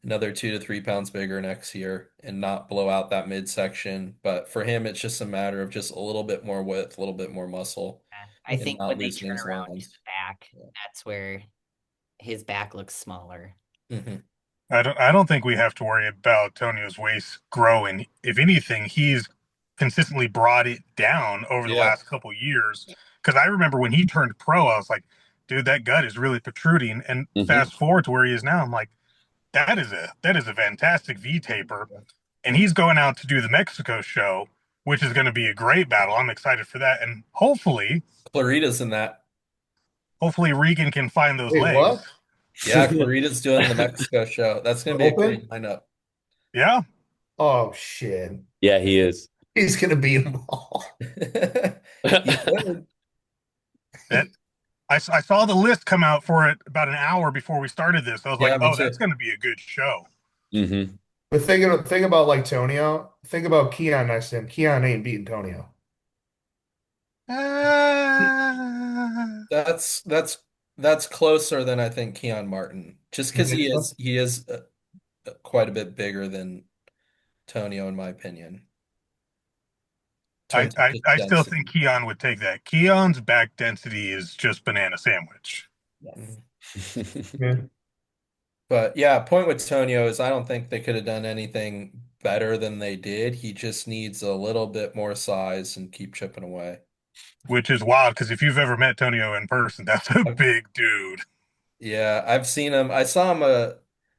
another 2 to 3 pounds bigger next year and not blow out that midsection. But for him, it's just a matter of just a little bit more width, a little bit more muscle, I and think not when they loosening turn his around his lines. back, that's where his back looks smaller. Hmm. I don't think we have to worry about Tonio's waist growing. If anything, he's consistently brought it down over the Yeah. last couple years. Because I remember when he turned pro, I was like, dude, that gut is really protruding. And hmm fast forward to where he is now, I'm like, that is a fantastic V taper, and he's going out to do the Mexico show, which is going to be a great battle. I'm excited for that, and Clarita's in that. hopefully Regan can find those Wait, what? legs. Yeah, Clarita's doing the Mexico show. That's going to be a Open? great lineup. Yeah, Oh shit. Yeah, he is. He's gonna beat them all. He could. that I saw the list come out for it about an hour before we started this. I was like, Yeah, me oh, that's too. going to be a good show. Hmm. But think about like Tonio. Think about Keon next to him. Keon ain't beating Tonio. Uh, That's closer than I think Keon Martin. Just You because think so? he is quite a bit bigger than Tonio, in my opinion, in I, terms of I just I still think density. Keon would take that. Keon's back density is just banana sandwich. Yes. Mhm. Yeah. But yeah, point with Tonio is I don't think they could have done anything better than they did. He just needs a little bit more size and keep chipping away. Which is wild because if you've ever met Tonio in person, that's a big dude. Yeah, I've seen him. I saw him a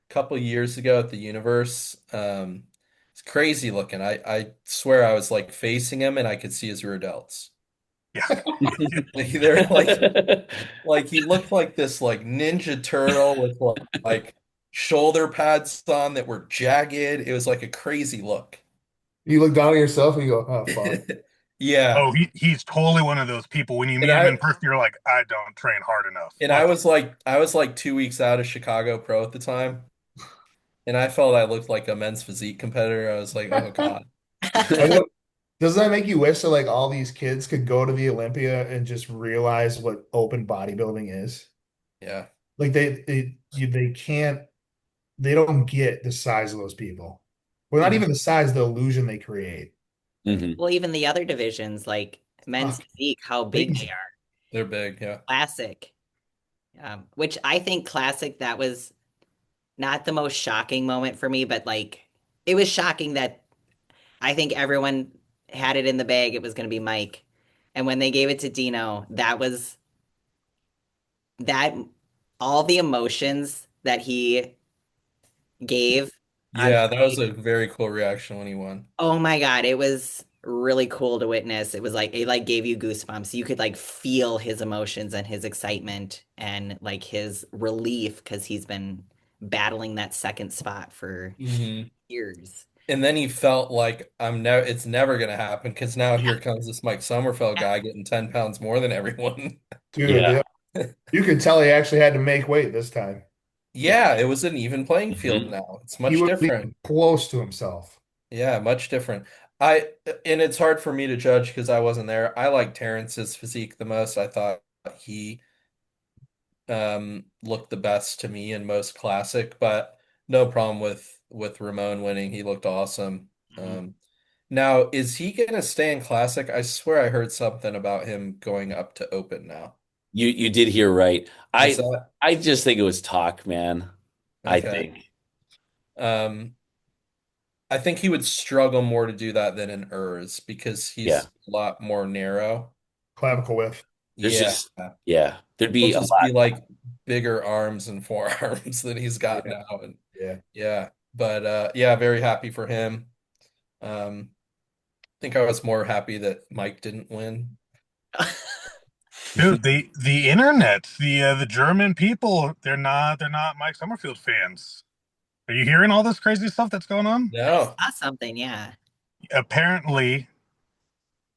couple years ago at the Universe. It's crazy looking. I swear I was like facing him and I could see his rear delts. Yeah. Like they're like he looked like this like Ninja Turtle with like shoulder pads on that were jagged. It was like a crazy look. You look down at yourself and you go, oh fuck. Yeah. Oh, he's totally one of those people. When you And meet him in I person, you're like, I don't train hard enough. and Like, I was like 2 weeks out of Chicago Pro at the time, and I felt I looked like a men's physique competitor. I was like, oh God. I know- Doesn't that make you wish that like all these kids could go to the Olympia and just realize what open bodybuilding is? Yeah. Like they can't they don't get the size of those people. Well, not Mhm. even the size, the illusion they create. Hmm. Well, even the other divisions, like men's Fuck, physique, how big they crazy. are. They're big, yeah. Classic. Which I think classic, that was not the most shocking moment for me, but like it was shocking that I think everyone had it in the bag. It was going to be Mike. And when they gave it to Dino, that was that all the emotions that he gave on Yeah, that was stage. a very cool reaction when he won. Oh my God, it was really cool to witness. It was like it like gave you goosebumps. You could like feel his emotions and his excitement and like his relief because he's been battling that second spot for Hmm. years. And then he felt like it's never gonna happen because now Yeah. here comes this Mike Sommerfeld guy getting 10 pounds more than everyone. Dude, Yeah. you could tell he actually had to make weight this time. Yeah. Yeah, it was an even playing field Hmm. now. It's He much wasn't different. even close to himself. Yeah, much different. I and it's hard for me to judge because I wasn't there. I like Terrence's physique the most. I thought he looked the best to me in most classic, but no problem with Ramon winning. He looked awesome. Mhm. Now, is he gonna stay in classic? I swear I heard something about him going up to open now. You did hear right. What's I that? I just think it was talk, man. I Okay. think. Um, I think he would struggle more to do that than in Urs because Yeah. he's a lot more narrow. Clavicle whiff. There's Yeah. just yeah. There'd He'll be a just be lot. like bigger arms and forearms than he's got Yeah, now. And yeah. yeah, but yeah, very happy for him. I think I was more happy that Mike didn't win. dude, the internet, the German people, they're not Mike Summerfield fans. Are you hearing all this crazy stuff that's going on? I No. saw something, yeah. Apparently,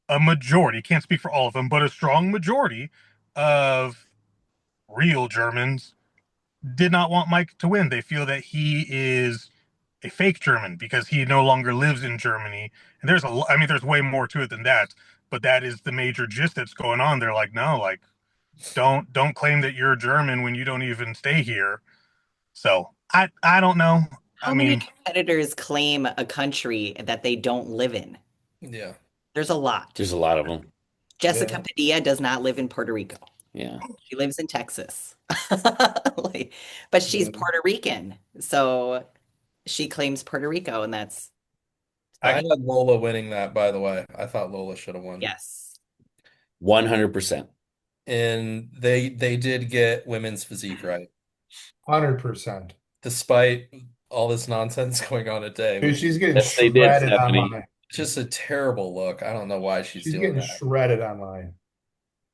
a majority, can't speak for all of them, but a strong majority of real Germans did not want Mike to win. They feel that he is a fake German because he no longer lives in Germany. And I mean, there's way more to it than that, but that is the major gist that's going on. They're like, no, like, don't claim that you're German when you don't even stay here. So I don't know. I How many mean, competitors claim a country that they don't live in? Yeah. There's a lot. There's a lot of them. Jessica Yeah. Padilla does not live in Puerto Rico. Yeah. She lives in Texas. Like, but she's Yeah. Puerto Rican. So she claims Puerto Rico, and that's I I had Lola winning that, by the way. I thought Lola should have won. yes. 100%. And they did get women's physique right. 100%. despite all this nonsense going on today. Dude, she's getting Yes, they did, shredded Stephanie. online. Just a terrible look. I don't know why she's She's doing getting that. shredded online.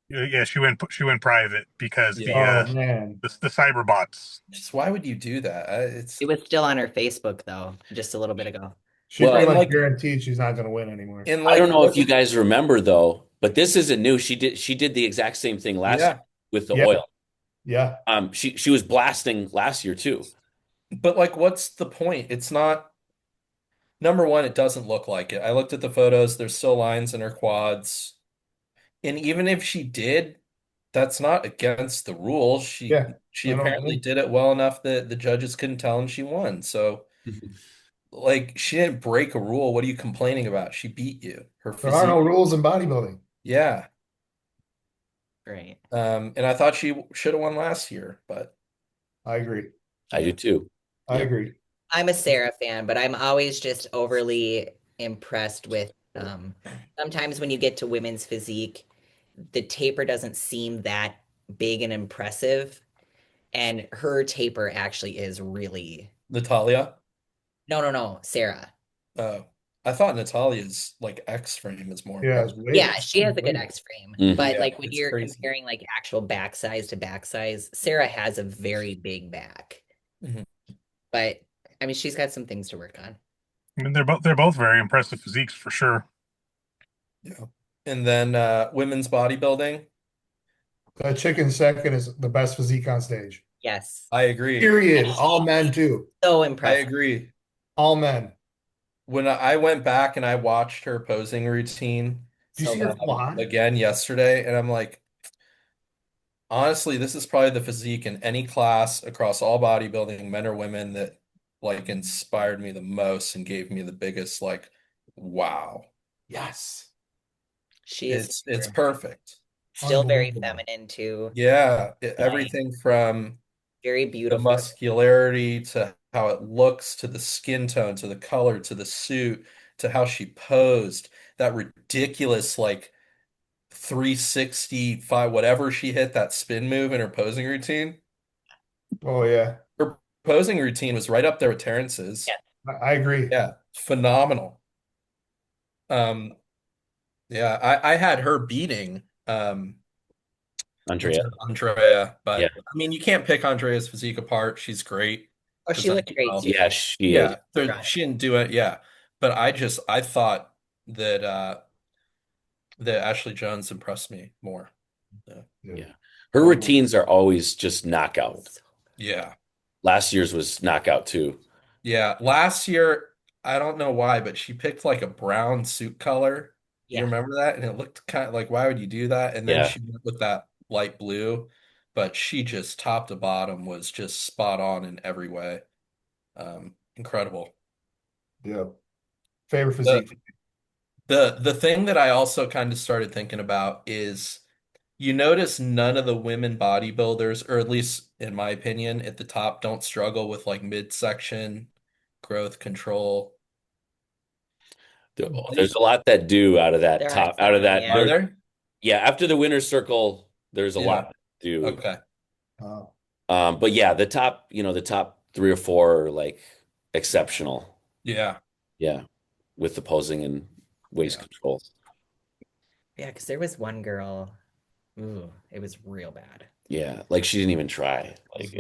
Yeah, she went private because the Yeah. Oh man. the cyber bots. Just why would you do that? It's It was still on her Facebook though, just a little bit ago. She Well, pretty and much like guaranteed she's not gonna win anymore. and I don't like know if look you guys remember though, but this isn't new. She did the exact same thing last year yeah. with the Yeah, oil. yeah. She was blasting last year too. But like what's the point? It's not number one, it doesn't look like it. I looked at the photos, there's still lines in her quads. And even if she did, that's not against the rules. She Yeah. she I apparently don't did it well enough that the judges couldn't tell and she won. So like she didn't break a rule. What are you complaining about? She beat you. Her there are no physique. rules in bodybuilding. Yeah. Right. And I thought she should have won last year, but I agree. I do yeah. too. I Yeah. agree. I'm a Sarah fan, but I'm always just overly impressed with sometimes when you get to women's physique, the taper doesn't seem that big and impressive. And her taper actually is really Natalia. no, no, no, Sarah. Oh, I thought Natalia's like X frame is more Yeah, it's impressive. way Yeah, it's she has a way good more. X frame, Mhm. but Yeah, like when it's you're crazy. comparing like actual back size to back size, Sarah has a very big back. Mhm. But I mean, she's got some things to work on. I mean, they're both very impressive physiques for sure. Yeah. And then women's bodybuilding. That chicken second is the best physique on stage. Yes. I agree. Period. All men too. So I impressive. agree. All men. When I went back and I watched her posing routine Do you So see her good. full on? again yesterday, and I'm like, honestly, this is probably the physique in any class across all bodybuilding, men or women, that like inspired me the most and gave me the biggest like, wow. Yes. She is It's super. perfect. Still very Unbelievable. feminine too. Yeah, Line. everything from Very the beautiful. muscularity to how it looks to the skin tone to the color to the suit to how she posed, that ridiculous like 365 whatever she hit that spin move in her posing routine. Oh yeah. Her posing routine was right up there with Terrence's. Yeah. I agree. Yeah, phenomenal. Um, yeah, I had her beating what's Andrea. her Andrea, Yeah. but I mean you can't pick Andrea's physique apart. She's great, Oh, she looked presented great well. too. Yeah, she is. Yeah, she didn't do it. Yeah, but I thought that that Ashley Jones impressed me more. Yeah, Yeah. Yeah. Her Unbelievable. routines are always just knockout. yeah, Last year's was knockout too. yeah. Last year, I don't know why, but she picked like a brown suit color. You Yeah. remember that? And it looked kind of like, why would you do that? And then Yeah. she went with that light blue, but she just top to bottom was just spot on in every way. Incredible. Yeah. Favorite The physique. the thing that I also kind of started thinking about is you notice none of the women bodybuilders, or at least in my opinion, at the top don't struggle with like midsection, growth control. There's a lot that do out of that There are top, out of some, that. yeah. Are There, there? yeah, after the winner's circle, there's a lot Yeah. that do. Okay. Oh, But yeah, the top three or four are like exceptional. Yeah. Yeah, with the posing and waist Yeah. control. Yeah, because there was one girl. Ooh, it was real bad. Yeah, like she didn't even try. Like,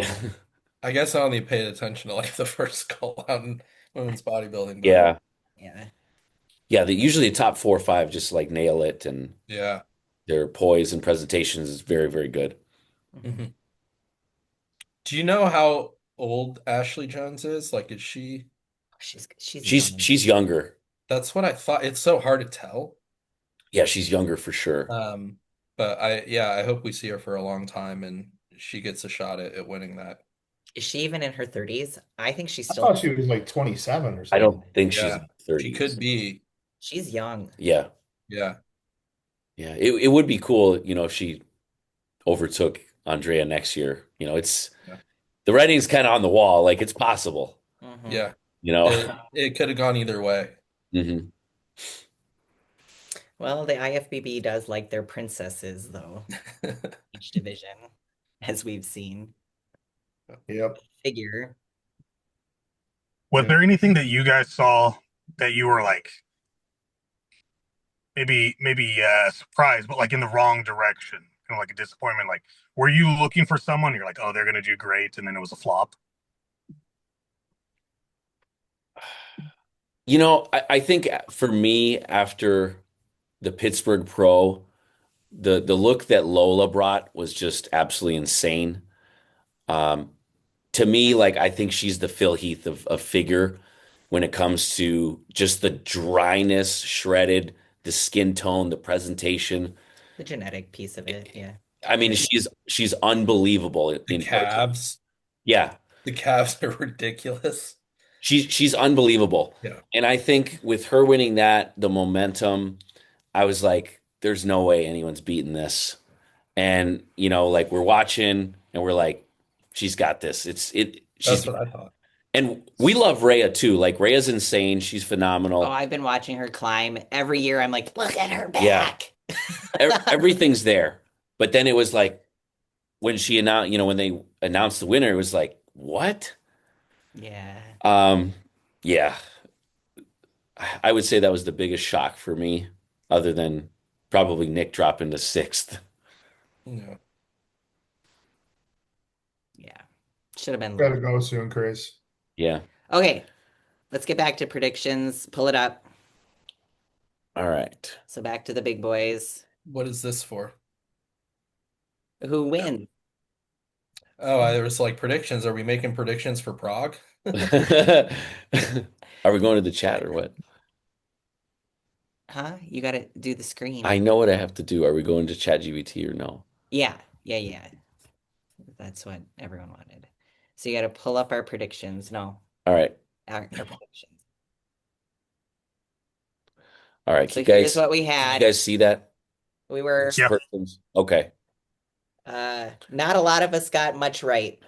I guess I only paid attention to like the first call out in women's bodybuilding, but yeah, Yeah. yeah. Usually the top four or five just like nail it, and yeah. their poise and presentations is very, very good. Mhm. Mhm. Do you know how old Ashley Jones is? Like, is she? She's She's young. she's younger. That's what I thought. It's so hard to tell. Yeah, she's younger for sure. Um, but yeah, I hope we see her for a long time and she gets a shot at winning that. Is she even in her 30s? I think she's I still thought she was like 27 or I something. don't think she's in Yeah, her she could 30s. be. she's young. Yeah, Yeah, yeah. It would be cool, if she overtook Andrea next year. It's yeah, the writing's kind of on the wall. Like it's possible, Hmm. yeah. you know. It could have gone either way. hmm Well, the IFBB does like their princesses, though, each division, as we've seen. Yep. Figure. Was there anything that you guys saw that you were like maybe surprised, but like in the wrong direction, kind of like a disappointment? Like, were you looking for someone? You're like, oh, they're gonna do great, and then it was a flop. I think for me, after the Pittsburgh Pro, the look that Lola brought was just absolutely insane. Um, to me, like I think she's the Phil Heath of figure when it comes to just the dryness, shredded, the skin tone, the presentation. The genetic piece of it, yeah. I mean, she's unbelievable The in person. calves. Yeah, The calves are ridiculous. she's unbelievable. Yeah. And I think with her winning that, the momentum, I was like, there's no way anyone's beating this. And like we're watching and we're like, she's got this. She's That's what I thought. and we love Rhea too. Like Rhea's insane. She's Oh, phenomenal. I've been watching her climb every year. I'm like, look at her Yeah, back. everything's there. But then it was like when she announced, when they announced the winner, it was like, what? Yeah. Um, yeah, I would say that was the biggest shock for me, other than probably Nick dropping to sixth. Yeah. Yeah. Should have been Gotta low. go soon, Chris. Yeah. Okay, let's get back to predictions. Pull it up. All right. So back to the big boys. What is this for? Who wins? Oh, there was like predictions. Are we making predictions for Prague? Are we going to the chat or what? Huh? You got to do the screen. I know what I have to do. Are we going to ChatGPT or no? Yeah. That's what everyone wanted. So you got to pull up our predictions. No, All right. our predictions. All right. So You here's guys, what we can you had. guys see that? We were This Yeah. person's okay. not a lot of us got much right.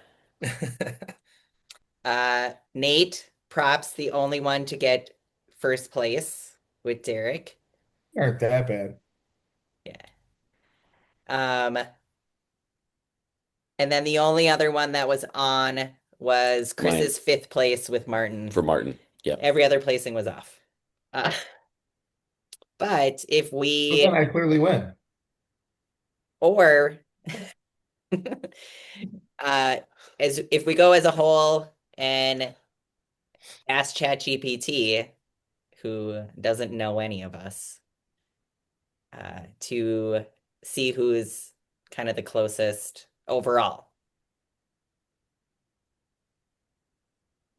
Nate, props, the only one to get first place with Derek. Aren't that bad. Yeah. And then the only other one that was on was Chris's fifth place with Martin. For Martin. Yeah. Every other placing was off. But if But we then I clearly win. or as if we go as a whole and ask ChatGPT, who doesn't know any of us, to see who's kind of the closest overall.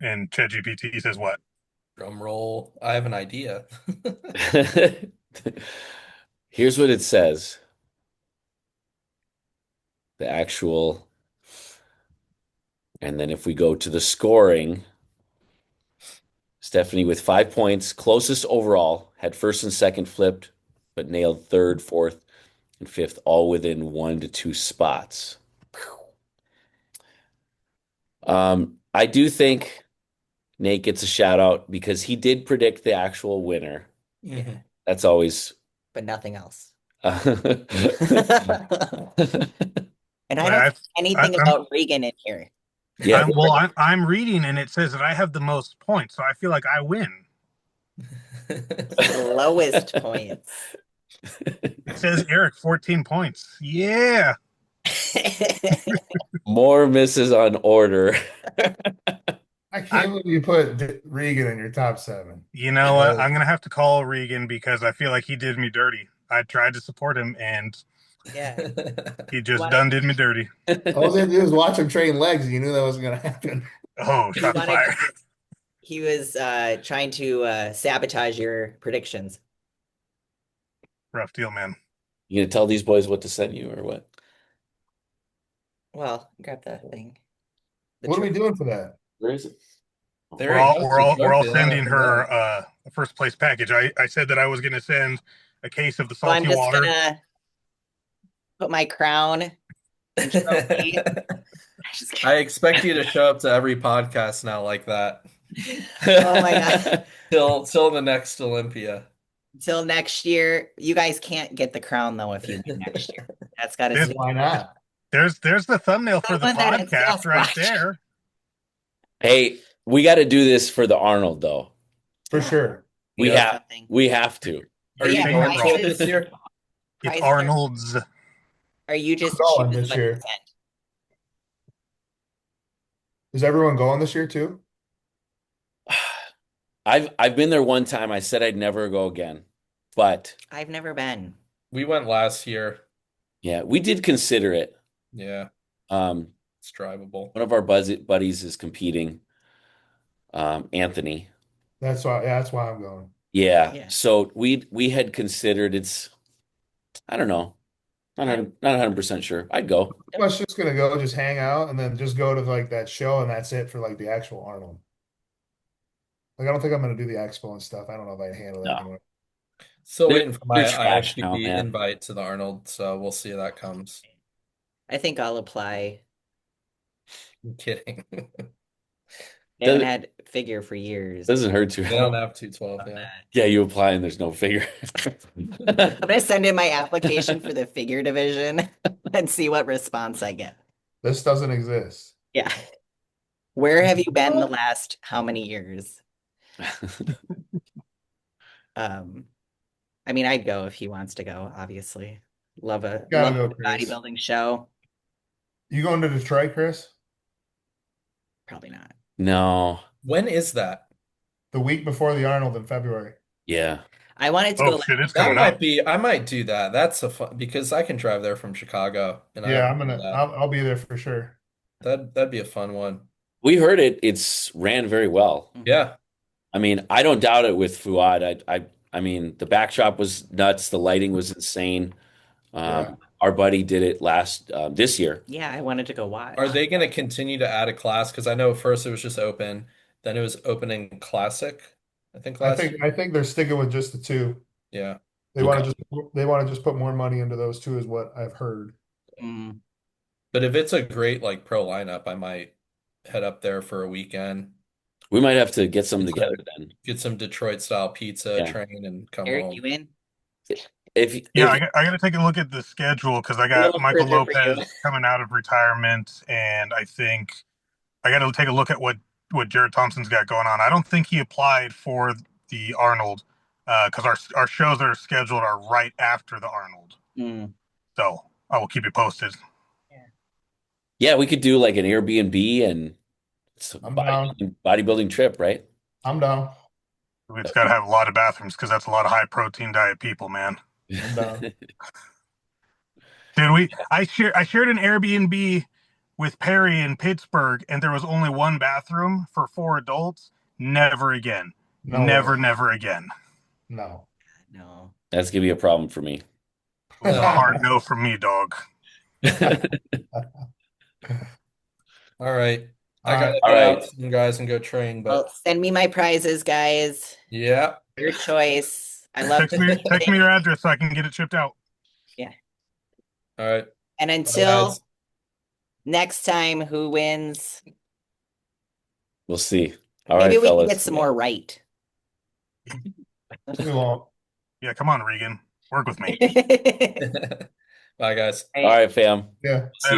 And ChatGPT says what? Drum roll. I have an idea. Here's what it says. The actual, and then if we go to the scoring, Stephanie with 5 points, closest overall, had first and second flipped, but nailed third, fourth, and fifth, all within 1 to 2 spots. I do think Nate gets a shout out because he did predict the actual winner. Mhm. That's always. But nothing else. And And I don't see anything I'm- about Regan in here. yeah, I'm reading and it says that I have the most points, so I feel like I win. The lowest points. It says Eric 14 points. Yeah. more misses on order. I can't believe you put Regan in your top 7. You know what? I'm gonna have to call Regan because I feel like he did me dirty. I tried to support him and Yeah. he just What? done did me dirty. All they had to do was watch him train legs, and you knew that wasn't going to happen. Oh, He shot wanted- fired. He was trying to sabotage your predictions. Rough deal, man. You gonna tell these boys what to send you or what? Well, grab the thing. The What are we trophy. doing for that? Where is it? There We're he all goes, we're all the we're all trophy. sending Look her at that. a first place package. I said that I was gonna send a case of the So I'm salty just water. gonna put my crown and trophy. Just kidding. I expect you to show up to every podcast now like that. Oh my God. Till the next Olympia. Until next year, you guys can't get the crown though if you win next year. That's got to Yeah. stay. Why not? There's the thumbnail for the Someone that has podcast right Sasquatch. there. Hey, We got to do this for the Arnold, though. For Yeah. sure. We Yeah. have Something. we have to. Are But you yeah, going to it prizes, this year? It's prizes Arnold's. are you I'm just going choose this what to year. send? Is everyone going this year too? I've been there one time. I said I'd never go again, but I've never been. We went last year. yeah, we did consider it. Yeah, Um, it's drivable. one of our buddies is competing, Anthony. That's why I'm going. Yeah, Yeah. so we had considered it's. I don't know, not 100% sure. I'd go. I was just gonna go just hang out and then just go to like that show and that's it for like the actual Arnold. Like I don't think I'm gonna do the expo and stuff. I don't know if I handle that No, anymore. Still they're waiting for they're my trash now, IFBB man. invite to the Arnold, so we'll see if that comes. I think I'll apply. I'm kidding. I haven't Doesn't had figure for years. doesn't hurt They to. don't have 212, yeah. Yeah, you apply and there's no figure. I'm gonna send in my application for the figure division and see what response I get. This doesn't exist. Yeah. Where have you been the last how many years? Um, I mean, I'd go if he wants to go, obviously. Gotta Love go, a Chris. bodybuilding show. You going to Detroit, Chris? Probably not. No, When is that? The week before the Arnold in February. yeah. I wanted to Oh go shit, it's That coming might up. be, I might do that. That's a fun because I can drive there from Chicago and I Yeah, haven't I'm done gonna. that. I'll be there for sure. That'd be a fun one. We heard it's ran very well. Mhm. Yeah. I mean, I don't doubt it with Fuad. I mean, the backdrop was nuts. The lighting was insane. Yeah. Our buddy did it this year. Yeah, I wanted to go watch. Are they going to continue to add a class? Because I know at first it was just open, then it was opening classic, I think last year. I think they're sticking with just the two. Yeah. Okay. They want to just put more money into those two is what I've heard. Mm, But if it's a great like pro lineup, I might head up there for a weekend, We might have to get some get together some, then. get some Detroit style pizza, Yeah. train, and come Eric, home. you in? Yeah, If I got to take a look at the schedule because I A got little Michael further for you. Lopez coming out of retirement, and I think I got to take a look at what Jared Thompson's got going on. I don't think he applied for the Arnold because our shows that are scheduled are right after the Arnold. Mm, So I will keep you posted. yeah, we could do like an Airbnb and it's a I'm down. bodybuilding trip, right? I'm down. It's got to have a lot of bathrooms because that's a lot of high protein diet people, man. I'm down. Dude, I shared an Airbnb with Perry in Pittsburgh, and there was only one bathroom for 4 adults. Never again. No Never, way. never again. No. no. That's gonna be a problem for me. It's a hard no from me, dog. All right. I All gotta right. All head right. out soon, guys, and go train, Well, but send me my prizes, guys. yeah. Your choice. I love Text me your address so I can get it shipped out. Yeah. All right. And Bye, until guys. next time, who wins? We'll see. All Maybe right, we can fellas. get some more right. We won't. Yeah, come on, Regan. Work with me. Bye, guys. All right, fam. Yeah. See ya.